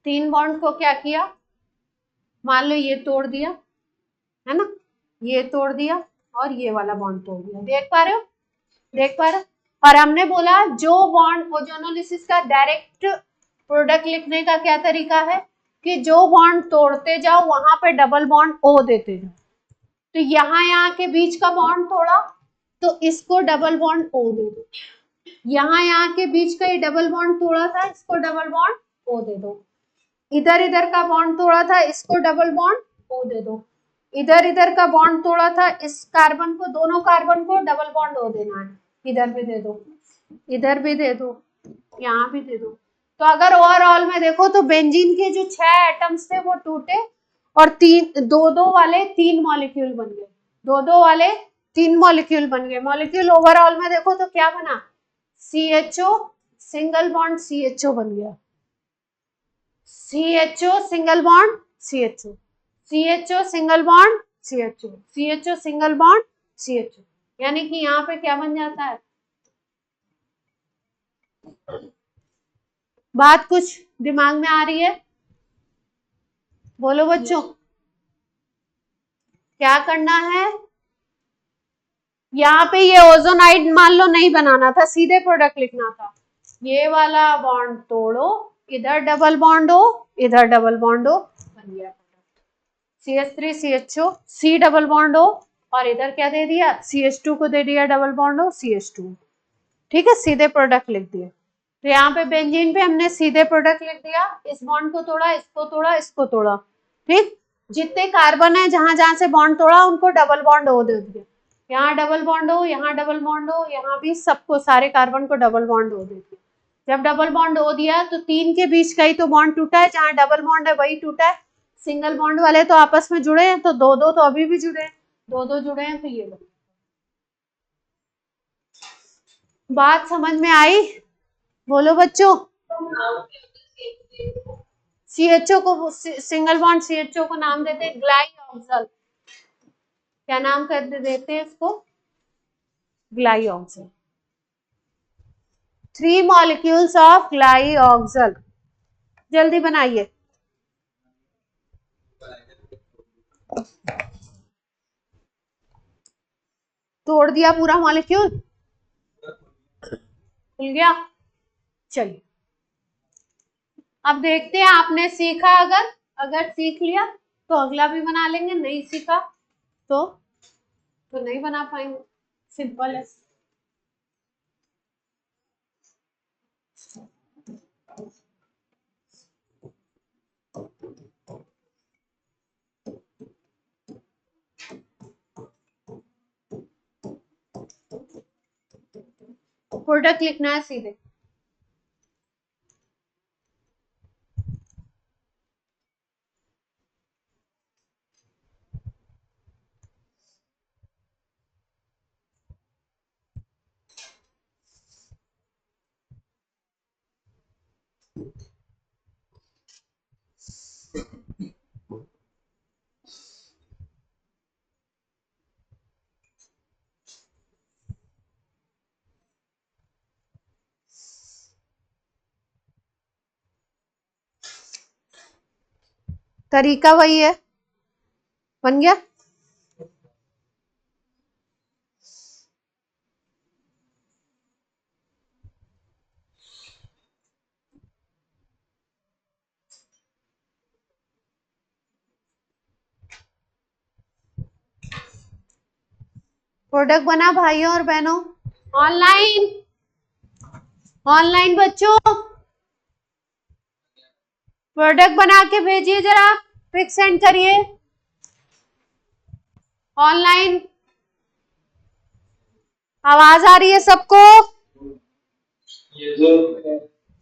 3 बॉन्ड को क्या किया, मान लो ये तोड़ दिया, है ना, ये तोड़ दिया और ये वाला बॉन्ड तोड़ दिया। देख पा रहे हो, देख पा रहे हो। और हमने बोला जो बॉन्ड, ओजोनोलिसिस का डायरेक्ट प्रोडक्ट लिखने का क्या तरीका है कि जो बॉन्ड तोड़ते जाओ वहां पे डबल बॉन्ड ओ देते जाओ। तो यहाँ के बीच का बॉन्ड तोड़ा तो इसको डबल बॉन्ड ओ दे दो। यहाँ के बीच का ये डबल बॉन्ड तोड़ा था, इसको डबल बॉन्ड ओ दे दो। इधर का बॉन्ड तोड़ा था, इसको डबल बॉन्ड ओ दे दो। इधर का बॉन्ड तोड़ा था, इस कार्बन को, दोनों कार्बन को डबल बॉन्ड ओ देना है। इधर भी दे दो, इधर भी दे दो, यहाँ भी दे दो। तो अगर ओवरऑल में देखो तो बेंजीन के जो 6 एटम्स थे वो टूटे और 2-2 वाले 3 मॉलिक्यूल बन गए, 2-2 वाले 3 मॉलिक्यूल बन गए। मॉलिक्यूल ओवरऑल में देखो तो क्या बना, CHO सिंगल बॉन्ड CHO बन गया, CHO single bond CHO, CHO single bond CHO, CHO single bond CHO। यानी कि यहाँ पे क्या बन जाता है, बात कुछ दिमाग में आ रही है, बोलो बच्चों। क्या करना है, यहाँ पे ये ओजोनाइड मान लो नहीं बनाना था, सीधे प्रोडक्ट लिखना था। ये वाला बॉन्ड तोड़ो, इधर डबल बॉन्ड हो, इधर डबल बॉन्ड हो, बन गया CH3 CHO, C double bond हो, और इधर क्या दे दिया, CH2 को दे दिया डबल बॉन्ड हो, CH2। ठीक है, सीधे प्रोडक्ट लिख दिया। तो यहाँ पे बेंजीन पे हमने सीधे प्रोडक्ट लिख दिया, इस बॉन्ड को तोड़ा, इसको तोड़ा, इसको तोड़ा। ठीक, जितने कार्बन है जहां जहां से बॉन्ड तोड़ा उनको डबल बॉन्ड ओ दे दिया। यहाँ डबल बॉन्ड हो, यहाँ डबल बॉन्ड हो, यहाँ भी सबको, सारे कार्बन को डबल बॉन्ड ओ दे दिया। जब डबल बॉन्ड ओ दिया तो 3 के बीच का ही तो बॉन्ड टूटा है, जहाँ डबल बॉन्ड है वही टूटा है। सिंगल बॉन्ड वाले तो आपस में जुड़े हैं, तो 2-2 तो अभी भी जुड़े हैं, 2-2 जुड़े हैं, तो ये लो। बात समझ में आई, बोलो बच्चों। CHO को, सिंगल बॉन्ड CHO को नाम देते हैं ग्लाइऑक्सल। क्या नाम कर देते हैं इसको, ग्लाइऑक्सल। 3 मॉलिक्यूल्स ऑफ ग्लाइऑक्सल, जल्दी बनाइए। तोड़ दिया पूरा मॉलिक्यूल, खुल गया। चलिए अब देखते हैं, आपने सीखा, अगर अगर सीख लिया तो अगला भी बना लेंगे, नहीं सीखा तो नहीं बना पाएंगे, सिंपल है। प्रोडक्ट लिखना है सीधे। तरीका वही है। बन गया? प्रोडक्ट बना भाइयों और बहनों? ऑनलाइन, ऑनलाइन बच्चों प्रोडक्ट बना के भेजिए, जरा पिक सेंड करिए ऑनलाइन। आवाज आ रही है सबको?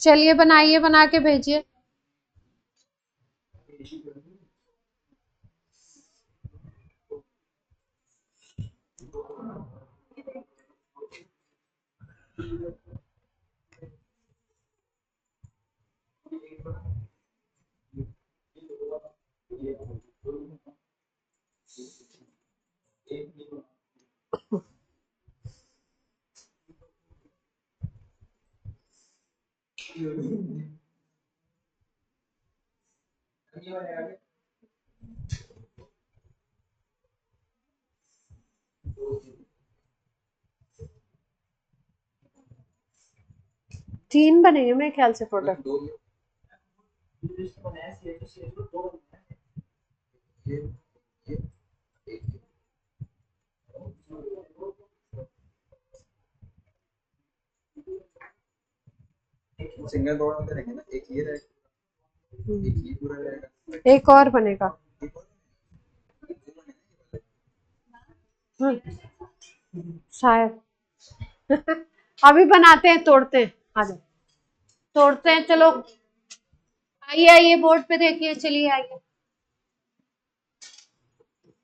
चलिए बनाइए, बना के भेजिए। तीन बनेंगे मेरे ख्याल से प्रोडक्ट। सिंगल बोर्ड में रहेंगे ना, एक ये रहेगा, एक ये पूरा रहेगा, एक और बनेगा। शायद अभी बनाते हैं, तोड़ते हैं, आ जाओ तोड़ते हैं। चलो आइए आइए, बोर्ड पे देखिए, चलिए आइए।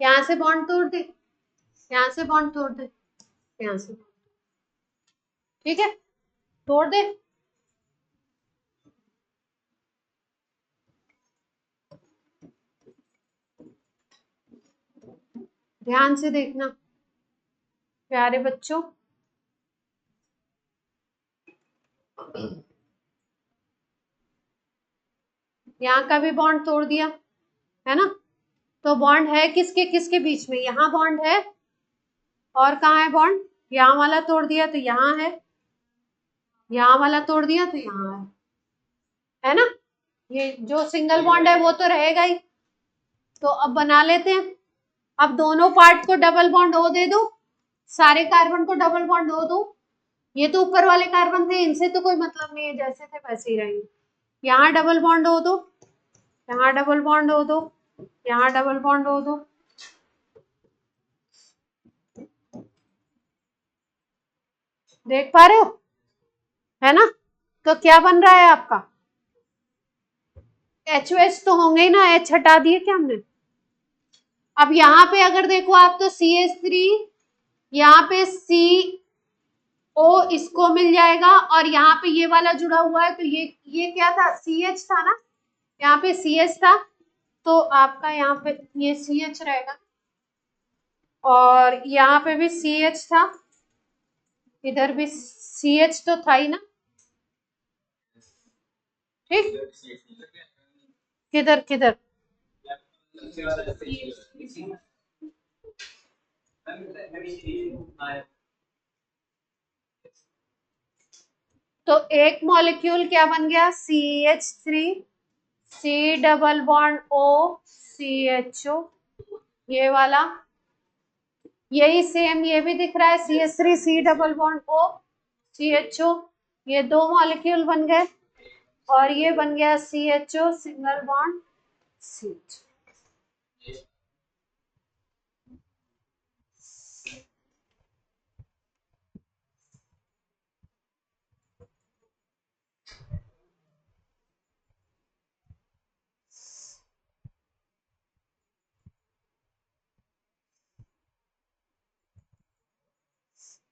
यहाँ से बॉन्ड तोड़ दे, यहाँ से बॉन्ड तोड़ दे, यहाँ से, ठीक है, तोड़ दे। ध्यान से देखना प्यारे बच्चों। यहाँ का भी बॉन्ड तोड़ दिया है ना। तो बॉन्ड है किसके किसके बीच में? यहाँ बॉन्ड है, और कहाँ है बॉन्ड? यहाँ वाला तोड़ दिया तो यहाँ है, यहाँ वाला तोड़ दिया तो यहाँ है ना। ये जो सिंगल बॉन्ड है वो तो रहेगा ही। तो अब बना लेते हैं। अब दोनों पार्ट को डबल बॉन्ड ओ दे दो, सारे कार्बन को डबल बॉन्ड ओ दो। ये तो ऊपर वाले कार्बन थे, इनसे तो कोई मतलब नहीं है, जैसे थे वैसे ही रहेंगे। यहाँ डबल बॉन्ड हो दो, यहाँ डबल बॉन्ड हो दो, यहाँ डबल बॉन्ड हो दो। देख पा रहे हो, है ना। तो क्या बन रहा है आपका? HOH तो होंगे ही ना, H हटा दिए क्या हमने। अब यहाँ पे अगर देखो आप तो CH3, यहाँ पे CO इसको मिल जाएगा, और यहाँ पे ये वाला जुड़ा हुआ है, तो ये क्या था? CH था ना, यहाँ पे CH था, तो आपका यहाँ पे ये CH रहेगा, और यहाँ पे भी CH था, इधर भी CH तो था ही ना, ठीक। किधर किधर? तो एक मॉलिक्यूल क्या बन गया? CH3, C double bond O, CHO, ये वाला। यही सेम ये भी दिख रहा है, CH3, C double bond O, CHO। ये दो मॉलिक्यूल बन गए, और ये बन गया CHO सिंगल बॉन्ड CH।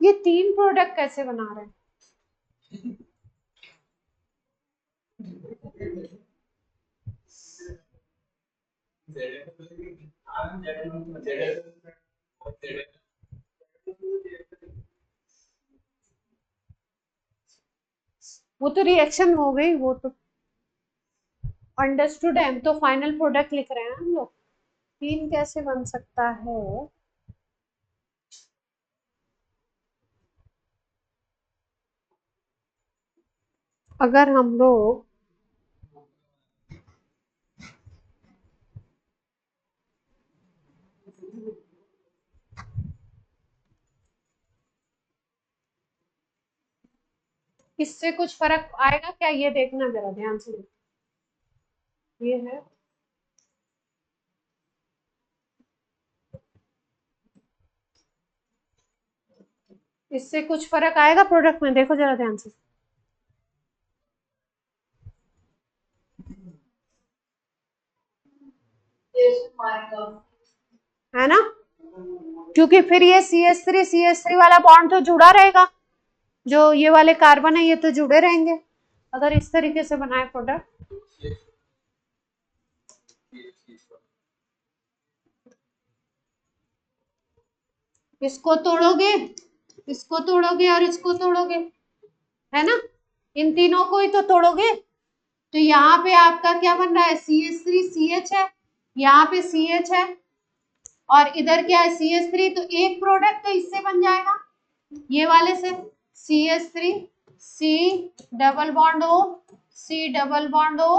ये 3 प्रोडक्ट कैसे बना रहे हैं? वो तो रिएक्शन हो गई, वो तो अंडरस्टूड है। हम तो फाइनल प्रोडक्ट लिख रहे हैं हम लोग। 3 कैसे बन सकता है? अगर हम लोग इससे कुछ फर्क आएगा क्या, ये देखना जरा ध्यान से। ये है, इससे कुछ फर्क आएगा प्रोडक्ट में? देखो जरा ध्यान से। Yes, Marika. है ना? क्योंकि फिर ये CH3 वाला बॉन्ड तो जुड़ा रहेगा, जो ये वाले कार्बन है ये तो जुड़े रहेंगे अगर इस तरीके से बनाए प्रोडक्ट। इसको तोड़ोगे, इसको तोड़ोगे और इसको तोड़ोगे, है ना? इन तीनों को ही तो तोड़ोगे। तो यहाँ पे आपका क्या बन रहा है? CH3CH है, यहाँ पे CH है और इधर क्या है? CH3। तो एक प्रोडक्ट तो इससे बन जाएगा, ये वाले से। CH3 C double bond O, C double bond O,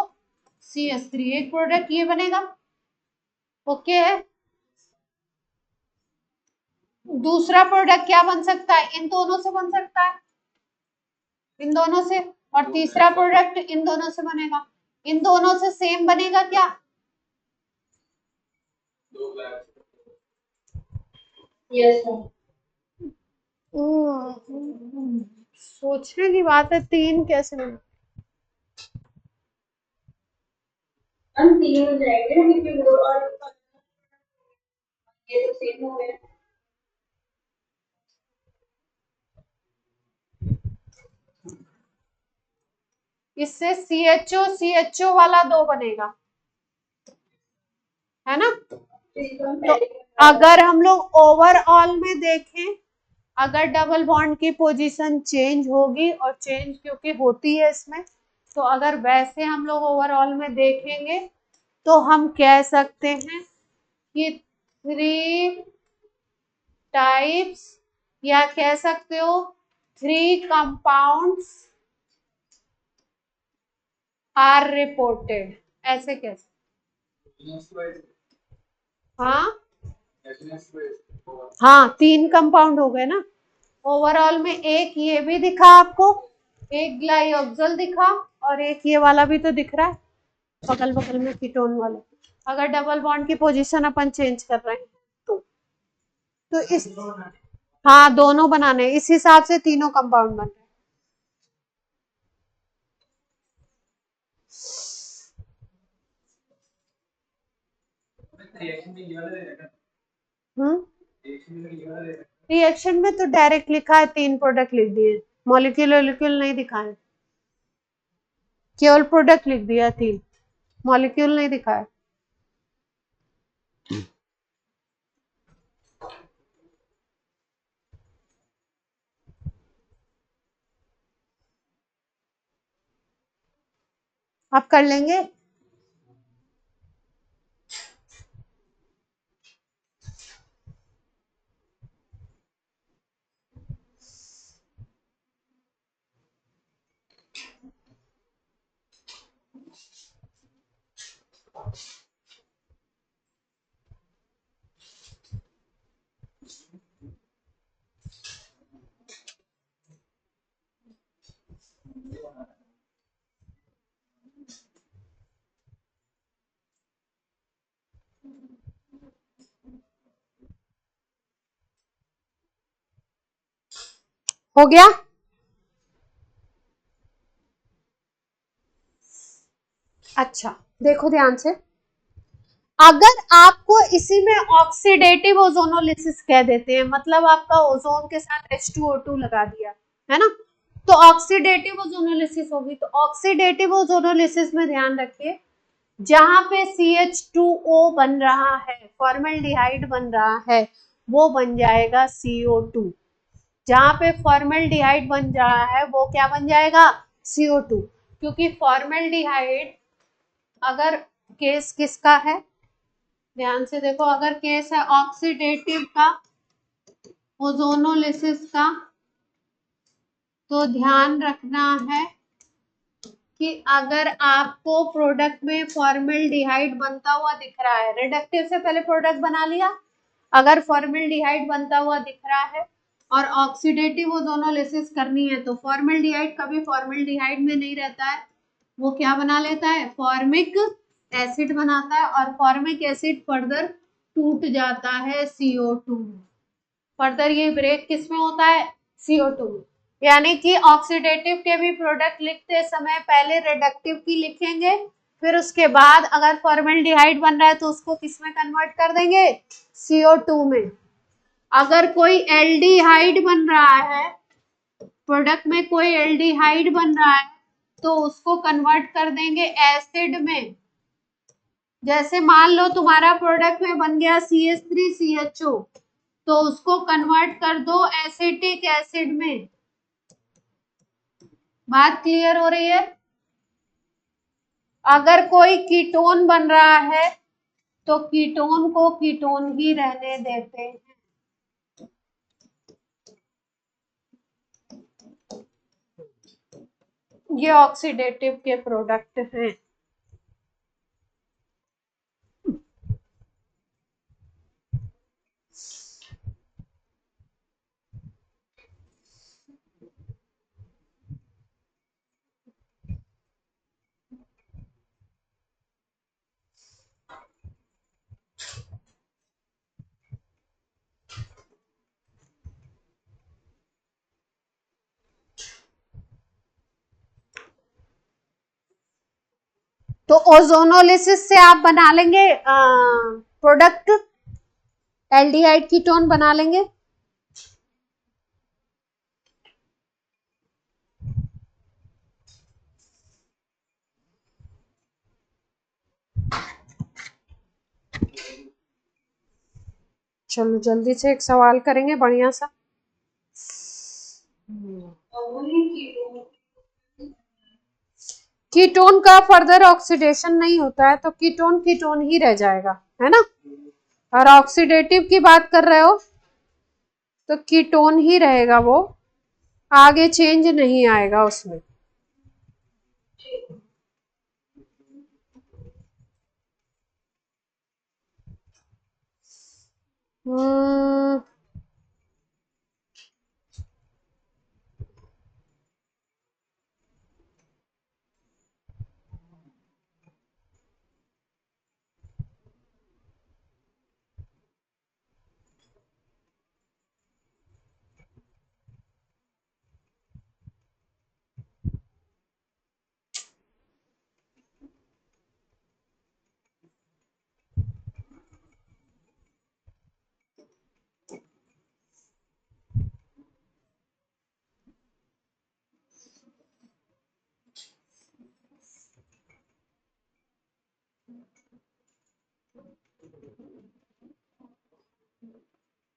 CH3, एक प्रोडक्ट ये बनेगा। ओके है। दूसरा प्रोडक्ट क्या बन सकता है? इन दोनों से बन सकता है, इन दोनों से। और तीसरा प्रोडक्ट इन दोनों से बनेगा। इन दोनों से सेम बनेगा क्या? Yes, ma'am. सोचने की बात है, 3 कैसे बने? हम 3 हो जाएंगे ना, क्योंकि वो और ये तो सेम हो गया। इससे CHO वाला 2 बनेगा, है ना? तो अगर हम लोग ओवरऑल में देखें, अगर डबल बॉन्ड की पोजीशन चेंज होगी, और चेंज क्योंकि होती है इसमें, तो अगर वैसे हम लोग ओवरऑल में देखेंगे तो हम कह सकते हैं कि 3 टाइप्स, या कह सकते हो 3 कंपाउंड्स आर रिपोर्टेड, ऐसे कैसे? हाँ हाँ, 3 कंपाउंड हो गए ना ओवरऑल में। एक ये भी दिखा आपको, एक ग्लाइऑक्सल दिखा, और एक ये वाला भी तो दिख रहा है बगल बगल में कीटोन वाला। अगर डबल बॉन्ड की पोजीशन अपन चेंज कर रहे हैं तो इस, हाँ दोनों बनाने, इस हिसाब से तीनों कंपाउंड बन रहे हैं। रिएक्शन में तो डायरेक्ट लिखा है, 3 प्रोडक्ट लिख दिए, मॉलिक्यूल नहीं दिखाए, केवल प्रोडक्ट लिख दिया 3, मॉलिक्यूल नहीं दिखाया। आप कर लेंगे? हो गया? अच्छा देखो ध्यान से, अगर आपको इसी में ऑक्सीडेटिव ओजोनोलिसिस कह देते हैं, मतलब आपका ओजोन के साथ H2O2 लगा दिया है ना, तो ऑक्सीडेटिव ओजोनोलिसिस होगी। तो ऑक्सीडेटिव ओजोनोलिसिस में ध्यान रखिए, जहां पे CH2O बन रहा है, फॉर्मल्डिहाइड बन रहा है, वो बन जाएगा CO2। जहां पे फॉर्मल्डिहाइड बन रहा है वो क्या बन जाएगा, CO2। क्योंकि फॉर्मल्डिहाइड, अगर केस किसका है, ध्यान से देखो, अगर केस है ऑक्सीडेटिव का, ओजोनोलिसिस का, तो ध्यान रखना है कि अगर आपको प्रोडक्ट में फॉर्मल्डिहाइड बनता हुआ दिख रहा है, रिडक्टिव से पहले प्रोडक्ट बना लिया, अगर फॉर्मल्डिहाइड बनता हुआ दिख रहा है और ऑक्सीडेटिव ओजोनोलिसिस करनी है, तो फॉर्मल्डिहाइड कभी फॉर्मल्डिहाइड में नहीं रहता है, वो क्या बना लेता है, फॉर्मिक एसिड बनाता है, और फॉर्मिक एसिड फर्दर टूट जाता है CO2 में। फर्दर ये ब्रेक किस में होता है, CO2 में। यानी कि ऑक्सीडेटिव के भी प्रोडक्ट लिखते समय पहले रिडक्टिव की लिखेंगे, फिर उसके बाद अगर फॉर्मल्डिहाइड बन रहा है तो उसको किस में कन्वर्ट कर देंगे, CO2 में। अगर कोई एल्डिहाइड बन रहा है, प्रोडक्ट में कोई एल्डिहाइड बन रहा है, तो उसको कन्वर्ट कर देंगे एसिड में। जैसे मान लो तुम्हारा प्रोडक्ट में बन गया CH3CHO, तो उसको कन्वर्ट कर दो एसिटिक एसिड में। बात क्लियर हो रही है। अगर कोई कीटोन बन रहा है तो कीटोन को कीटोन ही रहने देते हैं। ये ऑक्सीडेटिव के प्रोडक्ट हैं। तो ओजोनोलिसिस से आप बना लेंगे प्रोडक्ट, एल्डिहाइड कीटोन बना लेंगे। चलो जल्दी से एक सवाल करेंगे बढ़िया सा। कीटोन का फर्दर ऑक्सीडेशन नहीं होता है, तो कीटोन कीटोन ही रह जाएगा, है ना। और ऑक्सीडेटिव की बात कर रहे हो तो कीटोन ही रहेगा, वो आगे चेंज नहीं आएगा उसमें। हम्म,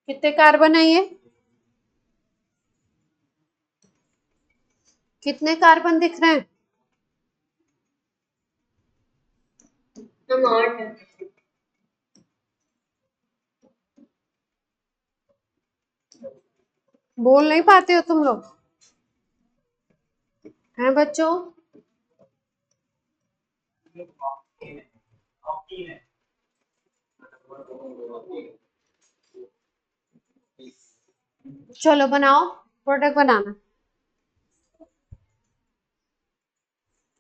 कितने कार्बन है ये, कितने कार्बन दिख रहे हैं, हम 8 हैं। बोल नहीं पाते हो तुम लोग, हैं बच्चों। चलो बनाओ, प्रोडक्ट बनाना।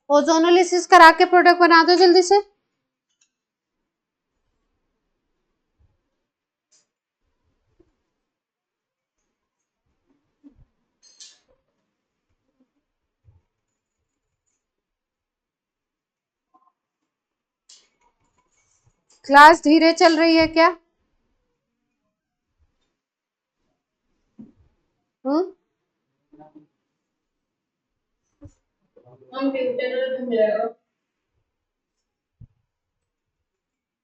ओजोनोलिसिस करा के प्रोडक्ट बना दो जल्दी से। क्लास धीरे चल रही है क्या? हम म्यूटेनल बन जाएगा।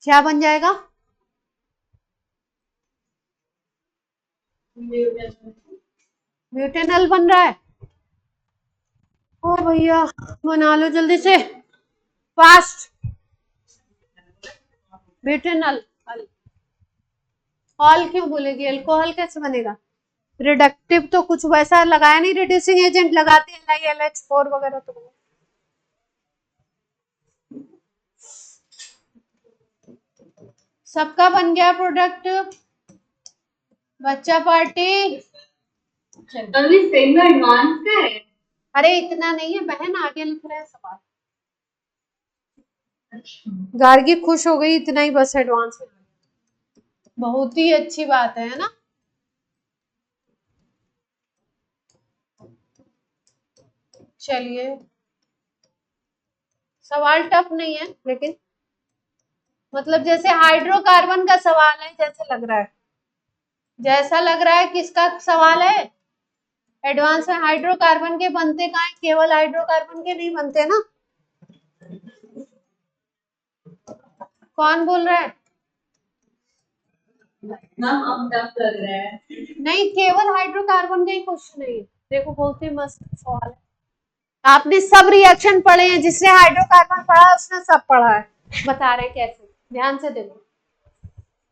क्या बन जाएगा? म्यूटेनल बन रहा है। ओ भैया बना लो जल्दी से, फास्ट। ब्यूटेनल ऑल क्यों बोलेगी? अल्कोहल कैसे बनेगा? रिडक्टिव तो कुछ वैसा लगाया नहीं, रिड्यूसिंग एजेंट लगाते हैं LiLH4 वगैरह तो। सबका बन गया प्रोडक्ट? बच्चा पार्टी अभी सेम में एडवांस का है। अरे इतना नहीं है बहन, आगे लिख रहे हैं सवाल। गार्गी खुश हो गई, इतना ही बस एडवांस में। बहुत ही अच्छी बात है ना। चलिए सवाल टफ नहीं है, लेकिन मतलब जैसे हाइड्रोकार्बन का सवाल है जैसे लग रहा है, जैसा लग रहा है। किसका सवाल है? एडवांस में हाइड्रोकार्बन के बनते कहाँ है? केवल हाइड्रोकार्बन के नहीं बनते ना। कौन बोल रहा है? मैम अब टफ लग रहा है। नहीं, केवल हाइड्रोकार्बन का ही क्वेश्चन है। देखो बहुत ही मस्त सवाल है। आपने सब रिएक्शन पढ़े हैं, जिसने हाइड्रोकार्बन पढ़ा उसने सब पढ़ा है। बता रहे कैसे, ध्यान से देखो,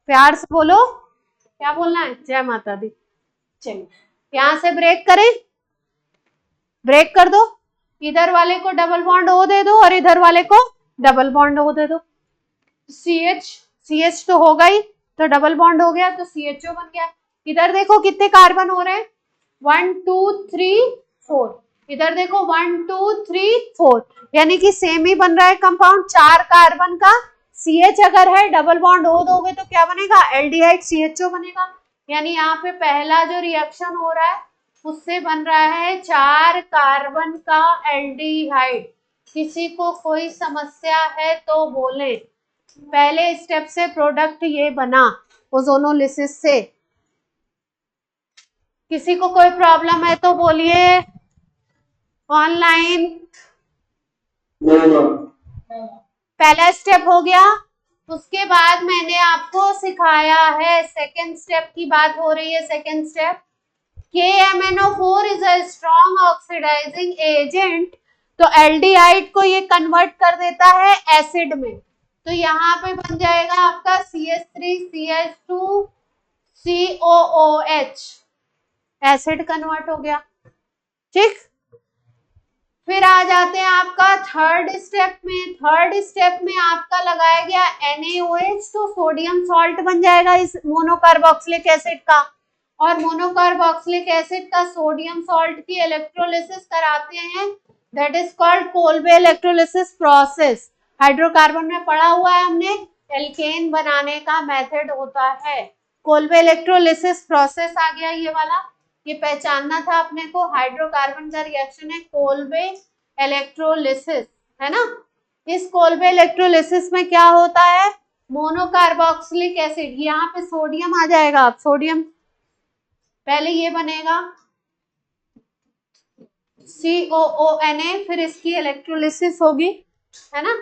प्यार से बोलो। क्या बोलना है? जय माता दी। चलिए यहां से ब्रेक करें, ब्रेक कर दो। इधर वाले को डबल बॉन्ड O दे दो और इधर वाले को डबल बॉन्ड O दे दो। CH तो होगा ही, तो डबल बॉन्ड हो गया तो CHO बन गया। इधर देखो कितने कार्बन हो रहे हैं, 1 2 3 4। इधर देखो 1 2 3 4, यानी कि सेम ही बन रहा है कंपाउंड। 4 कार्बन का CH अगर है, डबल बॉन्ड O दोगे तो क्या बनेगा? एल्डिहाइड CHO बनेगा। यानी यहाँ पे पहला जो रिएक्शन हो रहा है उससे बन रहा है 4 कार्बन का एल्डिहाइड। किसी को कोई समस्या है तो बोले। पहले स्टेप से प्रोडक्ट ये बना ओजोनोलिसिस से। किसी को कोई प्रॉब्लम है तो बोलिए ऑनलाइन। पहला स्टेप हो गया। उसके बाद मैंने आपको सिखाया है, सेकेंड स्टेप की बात हो रही है। Second step, KMnO4 is a strong oxidising agent. तो एल्डिहाइड को ये कन्वर्ट कर देता है एसिड में। तो यहाँ पे बन जाएगा आपका CH3CH2 COOH, एसिड कन्वर्ट हो गया। ठीक, फिर आ जाते हैं आपका थर्ड स्टेप में। थर्ड स्टेप में आपका लगाया गया NaOH, तो सोडियम सॉल्ट बन जाएगा इस मोनोकार्बोक्सिलिक एसिड का। और मोनोकार्बोक्सिलिक एसिड का सोडियम सॉल्ट की इलेक्ट्रोलिसिस कराते हैं, that is called Kolbe electrolysis process. Hydrocarbon में पढ़ा हुआ है हमने, एल्केन बनाने का मेथड होता है कोल्बे इलेक्ट्रोलिसिस प्रोसेस। आ गया ये वाला, ये पहचानना था अपने को। हाइड्रोकार्बन का रिएक्शन है कोल्बे इलेक्ट्रोलिसिस, है ना। इस कोल्बे इलेक्ट्रोलिसिस में क्या होता है? मोनोकार्बोक्सिलिक एसिड, यहाँ पे सोडियम आ जाएगा। अब सोडियम पहले ये बनेगा COONA, फिर इसकी इलेक्ट्रोलिसिस होगी, है ना।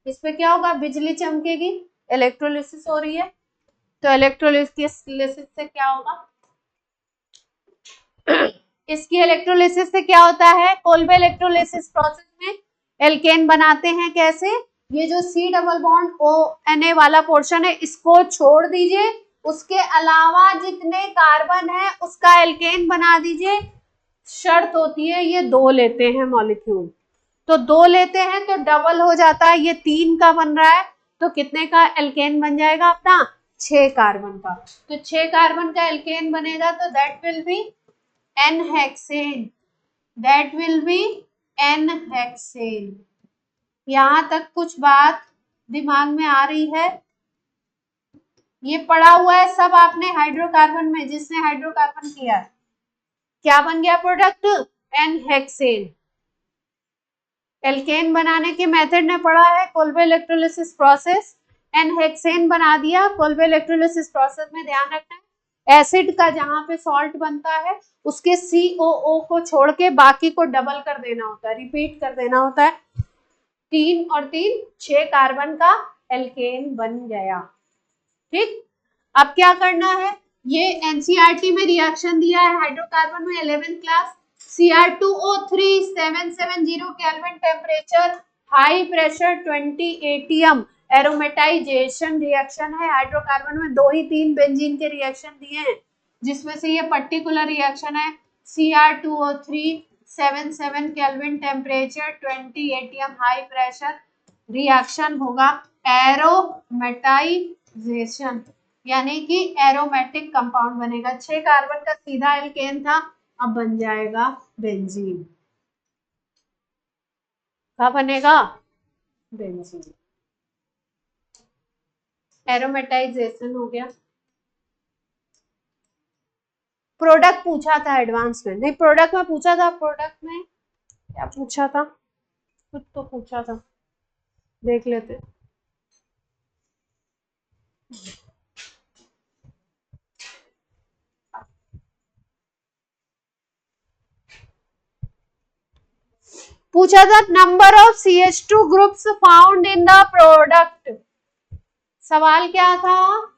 इस पे क्या होगा? बिजली चमकेगी, इलेक्ट्रोलिसिस हो रही है। तो इलेक्ट्रोलिसिस से क्या होगा? इसकी इलेक्ट्रोलिसिस से क्या होता है? कोल्बे इलेक्ट्रोलिसिस प्रोसेस में एल्केन बनाते हैं। कैसे? ये जो C डबल बॉन्ड ONA वाला पोर्शन है इसको छोड़ दीजिए, उसके अलावा जितने कार्बन है उसका एल्केन बना दीजिए। शर्त होती है ये 2 लेते हैं मॉलिक्यूल, तो 2 लेते हैं तो डबल हो जाता है। ये 3 का बन रहा है तो कितने का एल्केन बन जाएगा अपना? 6 कार्बन का। तो 6 कार्बन का एल्केन बनेगा, तो that will be N hexane, that will be N hexane. यहां तक कुछ बात दिमाग में आ रही है? ये पढ़ा हुआ है सब आपने हाइड्रोकार्बन में, जिसने हाइड्रोकार्बन किया है। क्या बन गया प्रोडक्ट? N-हेक्सेन। एल्केन बनाने के मेथड ने पढ़ा है Kolbe electrolysis process. N hexane बना दिया। कोल्बे इलेक्ट्रोलिसिस प्रोसेस में ध्यान रखना है, एसिड का जहां पे सॉल्ट बनता है उसके COO को छोड़ के बाकी को डबल कर देना होता है, रिपीट कर देना होता है। 3 और 3 6 कार्बन का एल्केन बन गया। ठीक, अब क्या करना है, ये एनसीईआरटी में रिएक्शन दिया है हाइड्रोकार्बन में 11th class, Cr2O3 770 kelvin temperature, high pressure 20 ATM, aromatisation reaction है। हाइड्रोकार्बन में 2 ही 3 बेंजीन के रिएक्शन दिए हैं जिसमें से ये पर्टिकुलर रिएक्शन है Cr2O3 77 kelvin temperature 20 ATM high pressure, reaction होगा एरोमेटाइजेशन, यानी कि एरोमेटिक कंपाउंड बनेगा। 6 कार्बन का सीधा एल्केन था, अब बन जाएगा बेंजीन। क्या बनेगा, बेंजीन। एरोमेटाइजेशन हो गया। प्रोडक्ट पूछा था एडवांस में, नहीं प्रोडक्ट में पूछा था, प्रोडक्ट में क्या पूछा था, कुछ तो पूछा था, देख लेते। पूछा था number of CH2 groups found in the product. सवाल क्या था,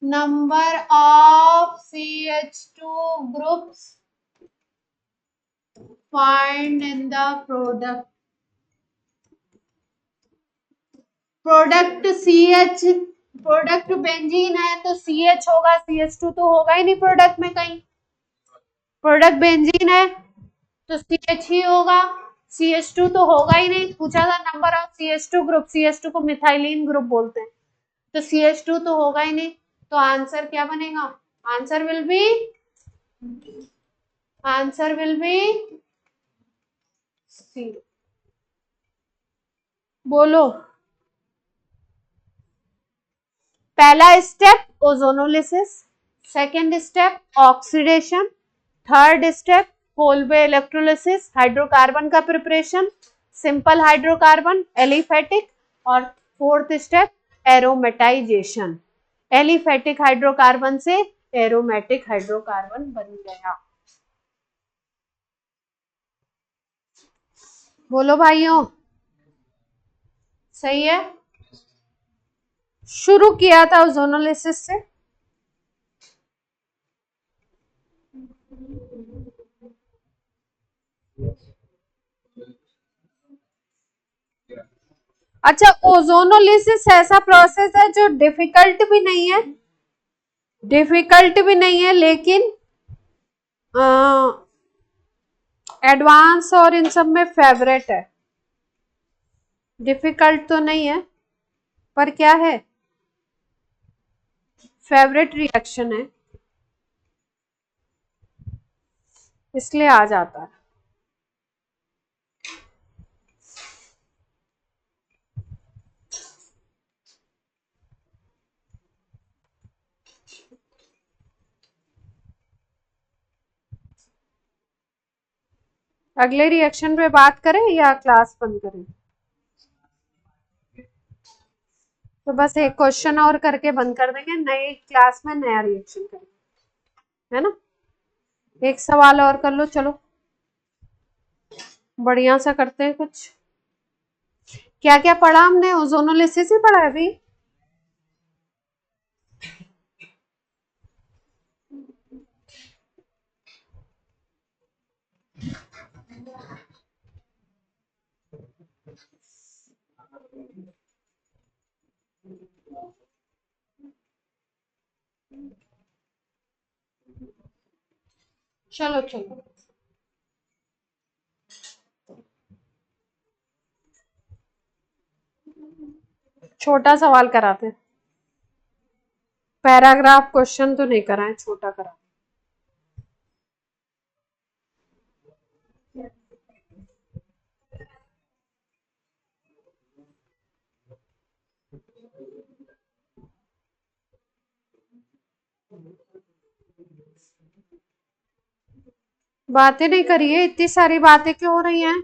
number of CH2 groups found in the product. Product CH, product benzene है तो CH होगा, CH2 तो होगा ही नहीं प्रोडक्ट में कहीं। प्रोडक्ट बेंजीन है तो CH ही होगा, CH2 तो होगा ही नहीं। पूछा था number of CH2 group, CH2 को मिथाइलिन ग्रुप बोलते हैं, तो CH2 तो होगा ही नहीं, तो आंसर क्या बनेगा, आंसर विल बी सी। बोलो, पहला step ozonolysis, second step oxidation, third step Kolbe electrolysis, hydrocarbon का प्रिपरेशन, सिंपल हाइड्रोकार्बन एलिफेटिक, और fourth step aromatisation. Aliphatic hydrocarbon से एरोमेटिक हाइड्रोकार्बन बन गया। बोलो भाइयों, सही है। शुरू किया था ओजोनोलिसिस से। अच्छा, ओजोनोलिसिस ऐसा प्रोसेस है जो डिफिकल्ट भी नहीं है, लेकिन एडवांस और इन सब में फेवरेट है। डिफिकल्ट तो नहीं है पर क्या है, फेवरेट रिएक्शन है, इसलिए आ जाता है। अगले रिएक्शन पे बात करें या क्लास बंद करें? तो बस एक क्वेश्चन और करके बंद कर देंगे, नई क्लास में नया रिएक्शन करेंगे, है ना। एक सवाल और कर लो, चलो बढ़िया सा करते हैं कुछ। क्या क्या पढ़ा हमने, ओजोनोलिसिस ही पढ़ा है अभी। चलो चलो, छोटा सवाल कराते हैं, पैराग्राफ क्वेश्चन तो नहीं कराएं, छोटा करा। बातें नहीं करिए, इतनी सारी बातें क्यों हो रही हैं?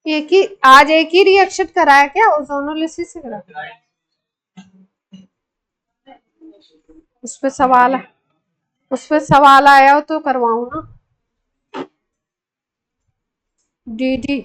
एक ही आज एक ही रिएक्शन कराया क्या, ओजोनोलिसिस से करा? उस पे सवाल आया हो तो करवाऊं ना। डी डी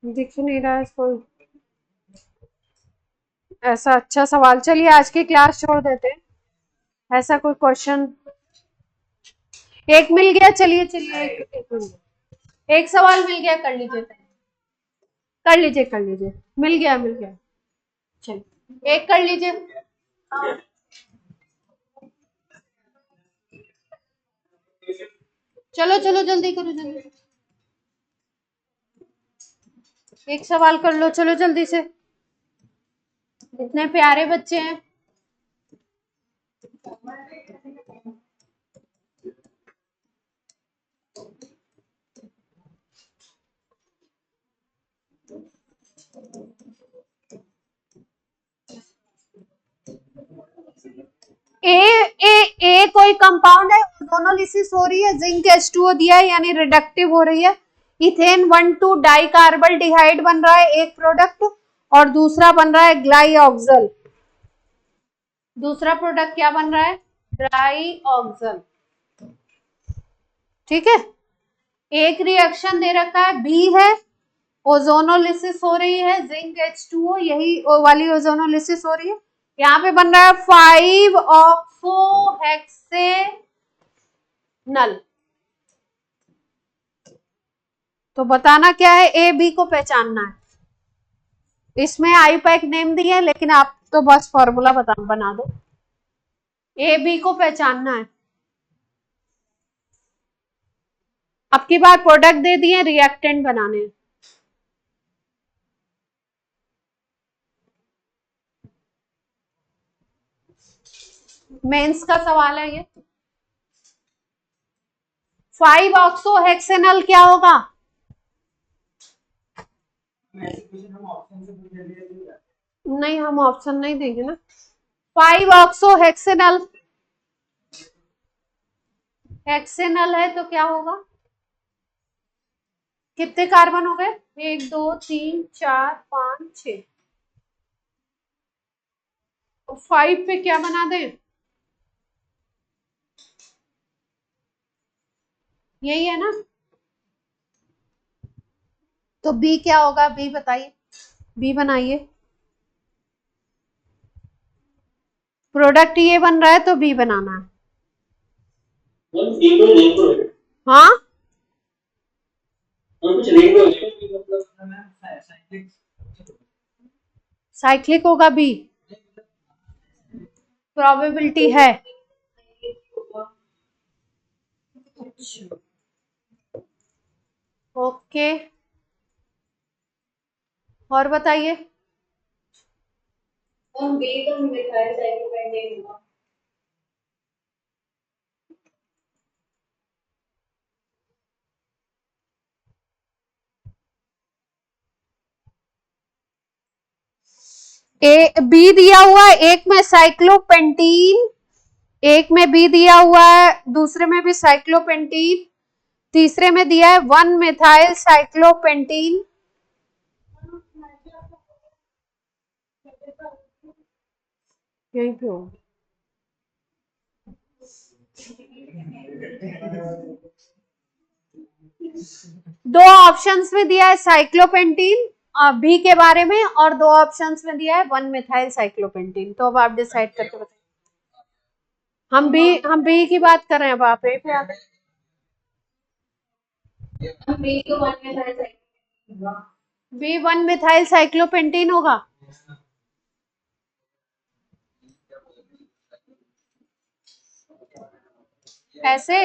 दिख नहीं रहा है इसको। ऐसा अच्छा सवाल, चलिए आज की क्लास छोड़ देते हैं। ऐसा कोई क्वेश्चन एक मिल गया, चलिए चलिए एक मिल गया, एक सवाल मिल गया, कर लीजिए कर लीजिए कर लीजिए, मिल गया चलिए एक कर लीजिए। चलो चलो जल्दी करो जल्दी, एक सवाल कर लो, चलो जल्दी से, इतने प्यारे बच्चे हैं। ए कोई कंपाउंड है, ओजोनोलिसिस हो रही है, जिंक H2O दिया है यानी रिडक्टिव हो रही है, इथेन 1,2 डाई कार्बल्डिहाइड बन रहा है एक प्रोडक्ट, और दूसरा बन रहा है ग्लाइऑक्सल। दूसरा प्रोडक्ट क्या बन रहा है, ट्राईऑक्सल। ठीक है, एक रिएक्शन दे रखा है, बी है, ओजोनोलिसिस हो रही है, जिंक H2O, यही वाली ओजोनोलिसिस हो रही है। यहाँ पे बन रहा है 5 ऑक्सोहेक्सेनल। तो बताना क्या है, ए बी को पहचानना है। इसमें आईपैक नेम दिया है, लेकिन आप तो बस फॉर्मूला बना दो। ए बी को पहचानना है। अब की बार प्रोडक्ट दे दिए, रिएक्टेंट बनाने हैं। मेंस का सवाल है ये। 5 ऑक्सोहेक्सेनल क्या होगा, नहीं हम ऑप्शन नहीं देंगे ना। 5 ऑक्सोहेक्सेनल हेक्सेनल है तो क्या होगा, कितने कार्बन हो गए, 1 2 3 4 5 6, 5 पे क्या बना दें, यही है ना। तो बी क्या होगा, बी बताइए, बी बनाइए। प्रोडक्ट ये बन रहा है तो बी बनाना है। हाँ साइक्लिक होगा बी, प्रोबेबिलिटी है। ओके और बताइए, बी तो मिथाइल साइक्लोपेंटेन हुआ। ए बी दिया हुआ है, एक में साइक्लोपेंटीन, एक में बी दिया हुआ है, दूसरे में भी साइक्लोपेंटीन, तीसरे में दिया है 1 मिथाइल साइक्लोपेंटीन। यहीं पे हो, दो ऑप्शंस में दिया है साइक्लोपेंटीन बी के बारे में, और दो ऑप्शंस में दिया है 1 मिथाइल साइक्लोपेंटीन। तो अब आप डिसाइड करके बताइए। हम बी की बात कर रहे हैं, अब आप ए पे आ गए। बी तो 1 मिथाइल साइक्लोपेंटेन हुआ। बी 1 मिथाइल साइक्लोपेंटीन होगा। ऐसे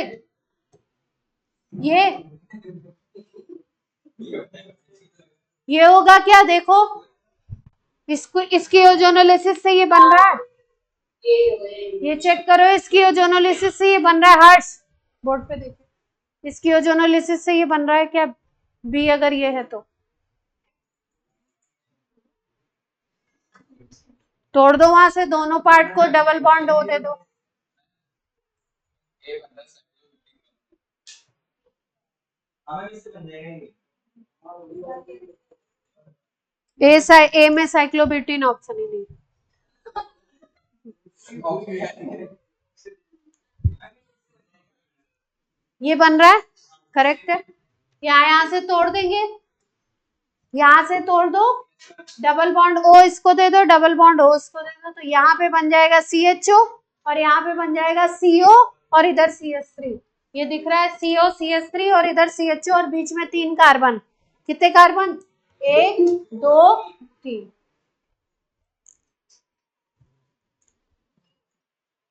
ये होगा क्या, देखो इसको, इसकी ओजोनोलिसिस से ये बन रहा है, ये चेक करो, इसकी ओजोनोलिसिस से ये बन रहा है, हर्ष बोर्ड पे देखो, इसकी ओजोनोलिसिस से ये बन रहा है क्या, बी अगर ये है तो तोड़ दो वहां से दोनों पार्ट को, डबल बॉन्ड ओ दे दो। ए में साइक्लोब्यूटेन ऑप्शन ही नहीं, ये बन रहा है, करेक्ट है। यहां से तोड़ देंगे, यहां से तोड़ दो, डबल बॉन्ड ओ इसको दे दो, डबल बॉन्ड ओ इसको दे दो, तो यहाँ पे बन जाएगा CHO और यहाँ पे बन जाएगा CO और इधर CH3। ये दिख रहा है CO CH3 और इधर CHO और बीच में 3 कार्बन। कितने कार्बन, 1 2 3।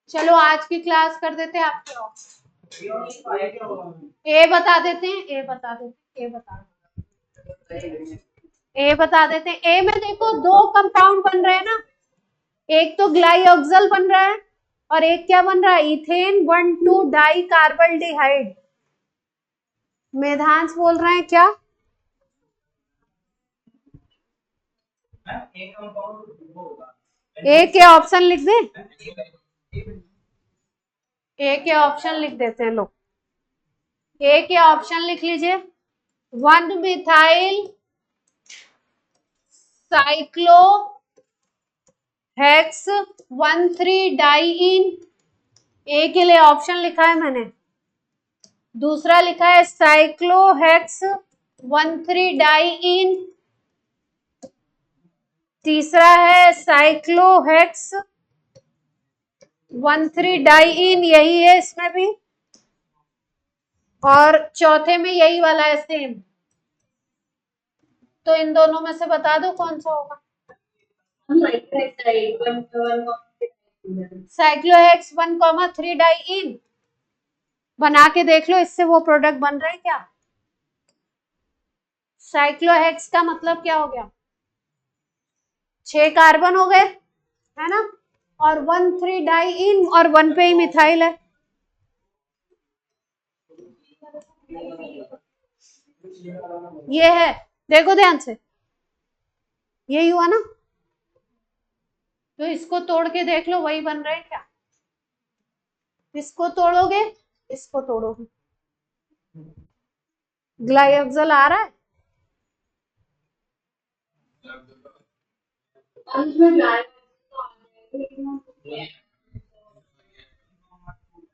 चलो आज की क्लास कर देते हैं आपके ऑफ, ए बता देते हैं, ए बता देते हैं, ए बता देते हैं। ए में देखो 2 कंपाउंड बन रहे हैं ना, एक तो ग्लाइऑक्सल बन रहा है और एक क्या बन रहा है, इथेन 1,2 डाई कार्बल्डिहाइड। मेधांश बोल रहे हैं क्या, ए के ऑप्शन लिख दे, ए के ऑप्शन लिख देते हैं लोग, ए के ऑप्शन लिख लीजिए, 1 मिथाइल साइक्लो हेक्स 1,3 डाइईन, ए के लिए ऑप्शन लिखा है मैंने। दूसरा लिखा है साइक्लोहेक्स 1,3 डाइईन, तीसरा है साइक्लोहेक्स 1,3 डाइईन, यही है इसमें भी, और चौथे में यही वाला है सेम। तो इन दोनों में से बता दो कौन सा होगा। साइक्लोहेक्स 1,3 डाइईन बना के देख लो, इससे वो प्रोडक्ट बन रहा है क्या। साइक्लोहेक्स का मतलब क्या हो गया, 6 कार्बन हो गए है ना, और 1,3 डाइईन और 1 पे ही मिथाइल है। ये है, देखो ध्यान से, यही हुआ ना, तो इसको तोड़ के देख लो वही बन रहा है क्या, इसको तोड़ोगे, इसको तोड़ोगे, ग्लाइऑक्सल आ रहा है,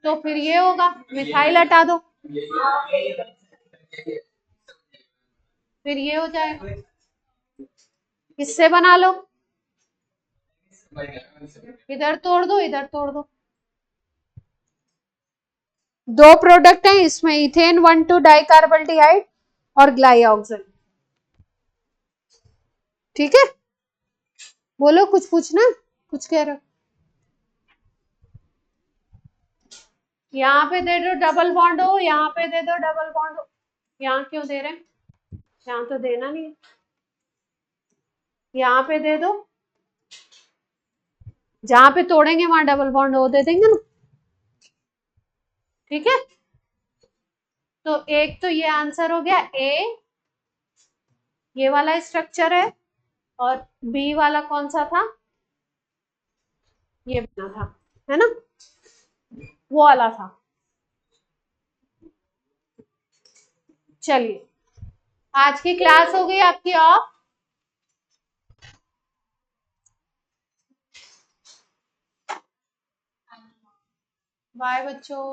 तो फिर ये होगा, मिथाइल हटा दो, फिर ये हो जाएगा, इससे बना लो, इधर तोड़ दो, इधर तोड़ दो, 2 प्रोडक्ट हैं इसमें, इथेन 1,2 डाइकार्बल्डिहाइड और ग्लाइऑक्सल। ठीक है, बोलो कुछ पूछना, कुछ कह रहे हो। यहाँ पे दे दो डबल बॉन्ड हो, यहाँ पे दे दो डबल बॉन्ड हो, यहाँ क्यों दे रहे हैं, यहाँ तो देना नहीं, यहाँ पे दे दो, जहां पे तोड़ेंगे वहां डबल बॉन्ड हो दे देंगे ना। ठीक है, तो एक तो ये आंसर हो गया, ए ये वाला स्ट्रक्चर है, और बी वाला कौन सा था, ये बना था, है ना, वो वाला था। चलिए आज की क्लास हो गई आपकी ऑफ। बाय बच्चों।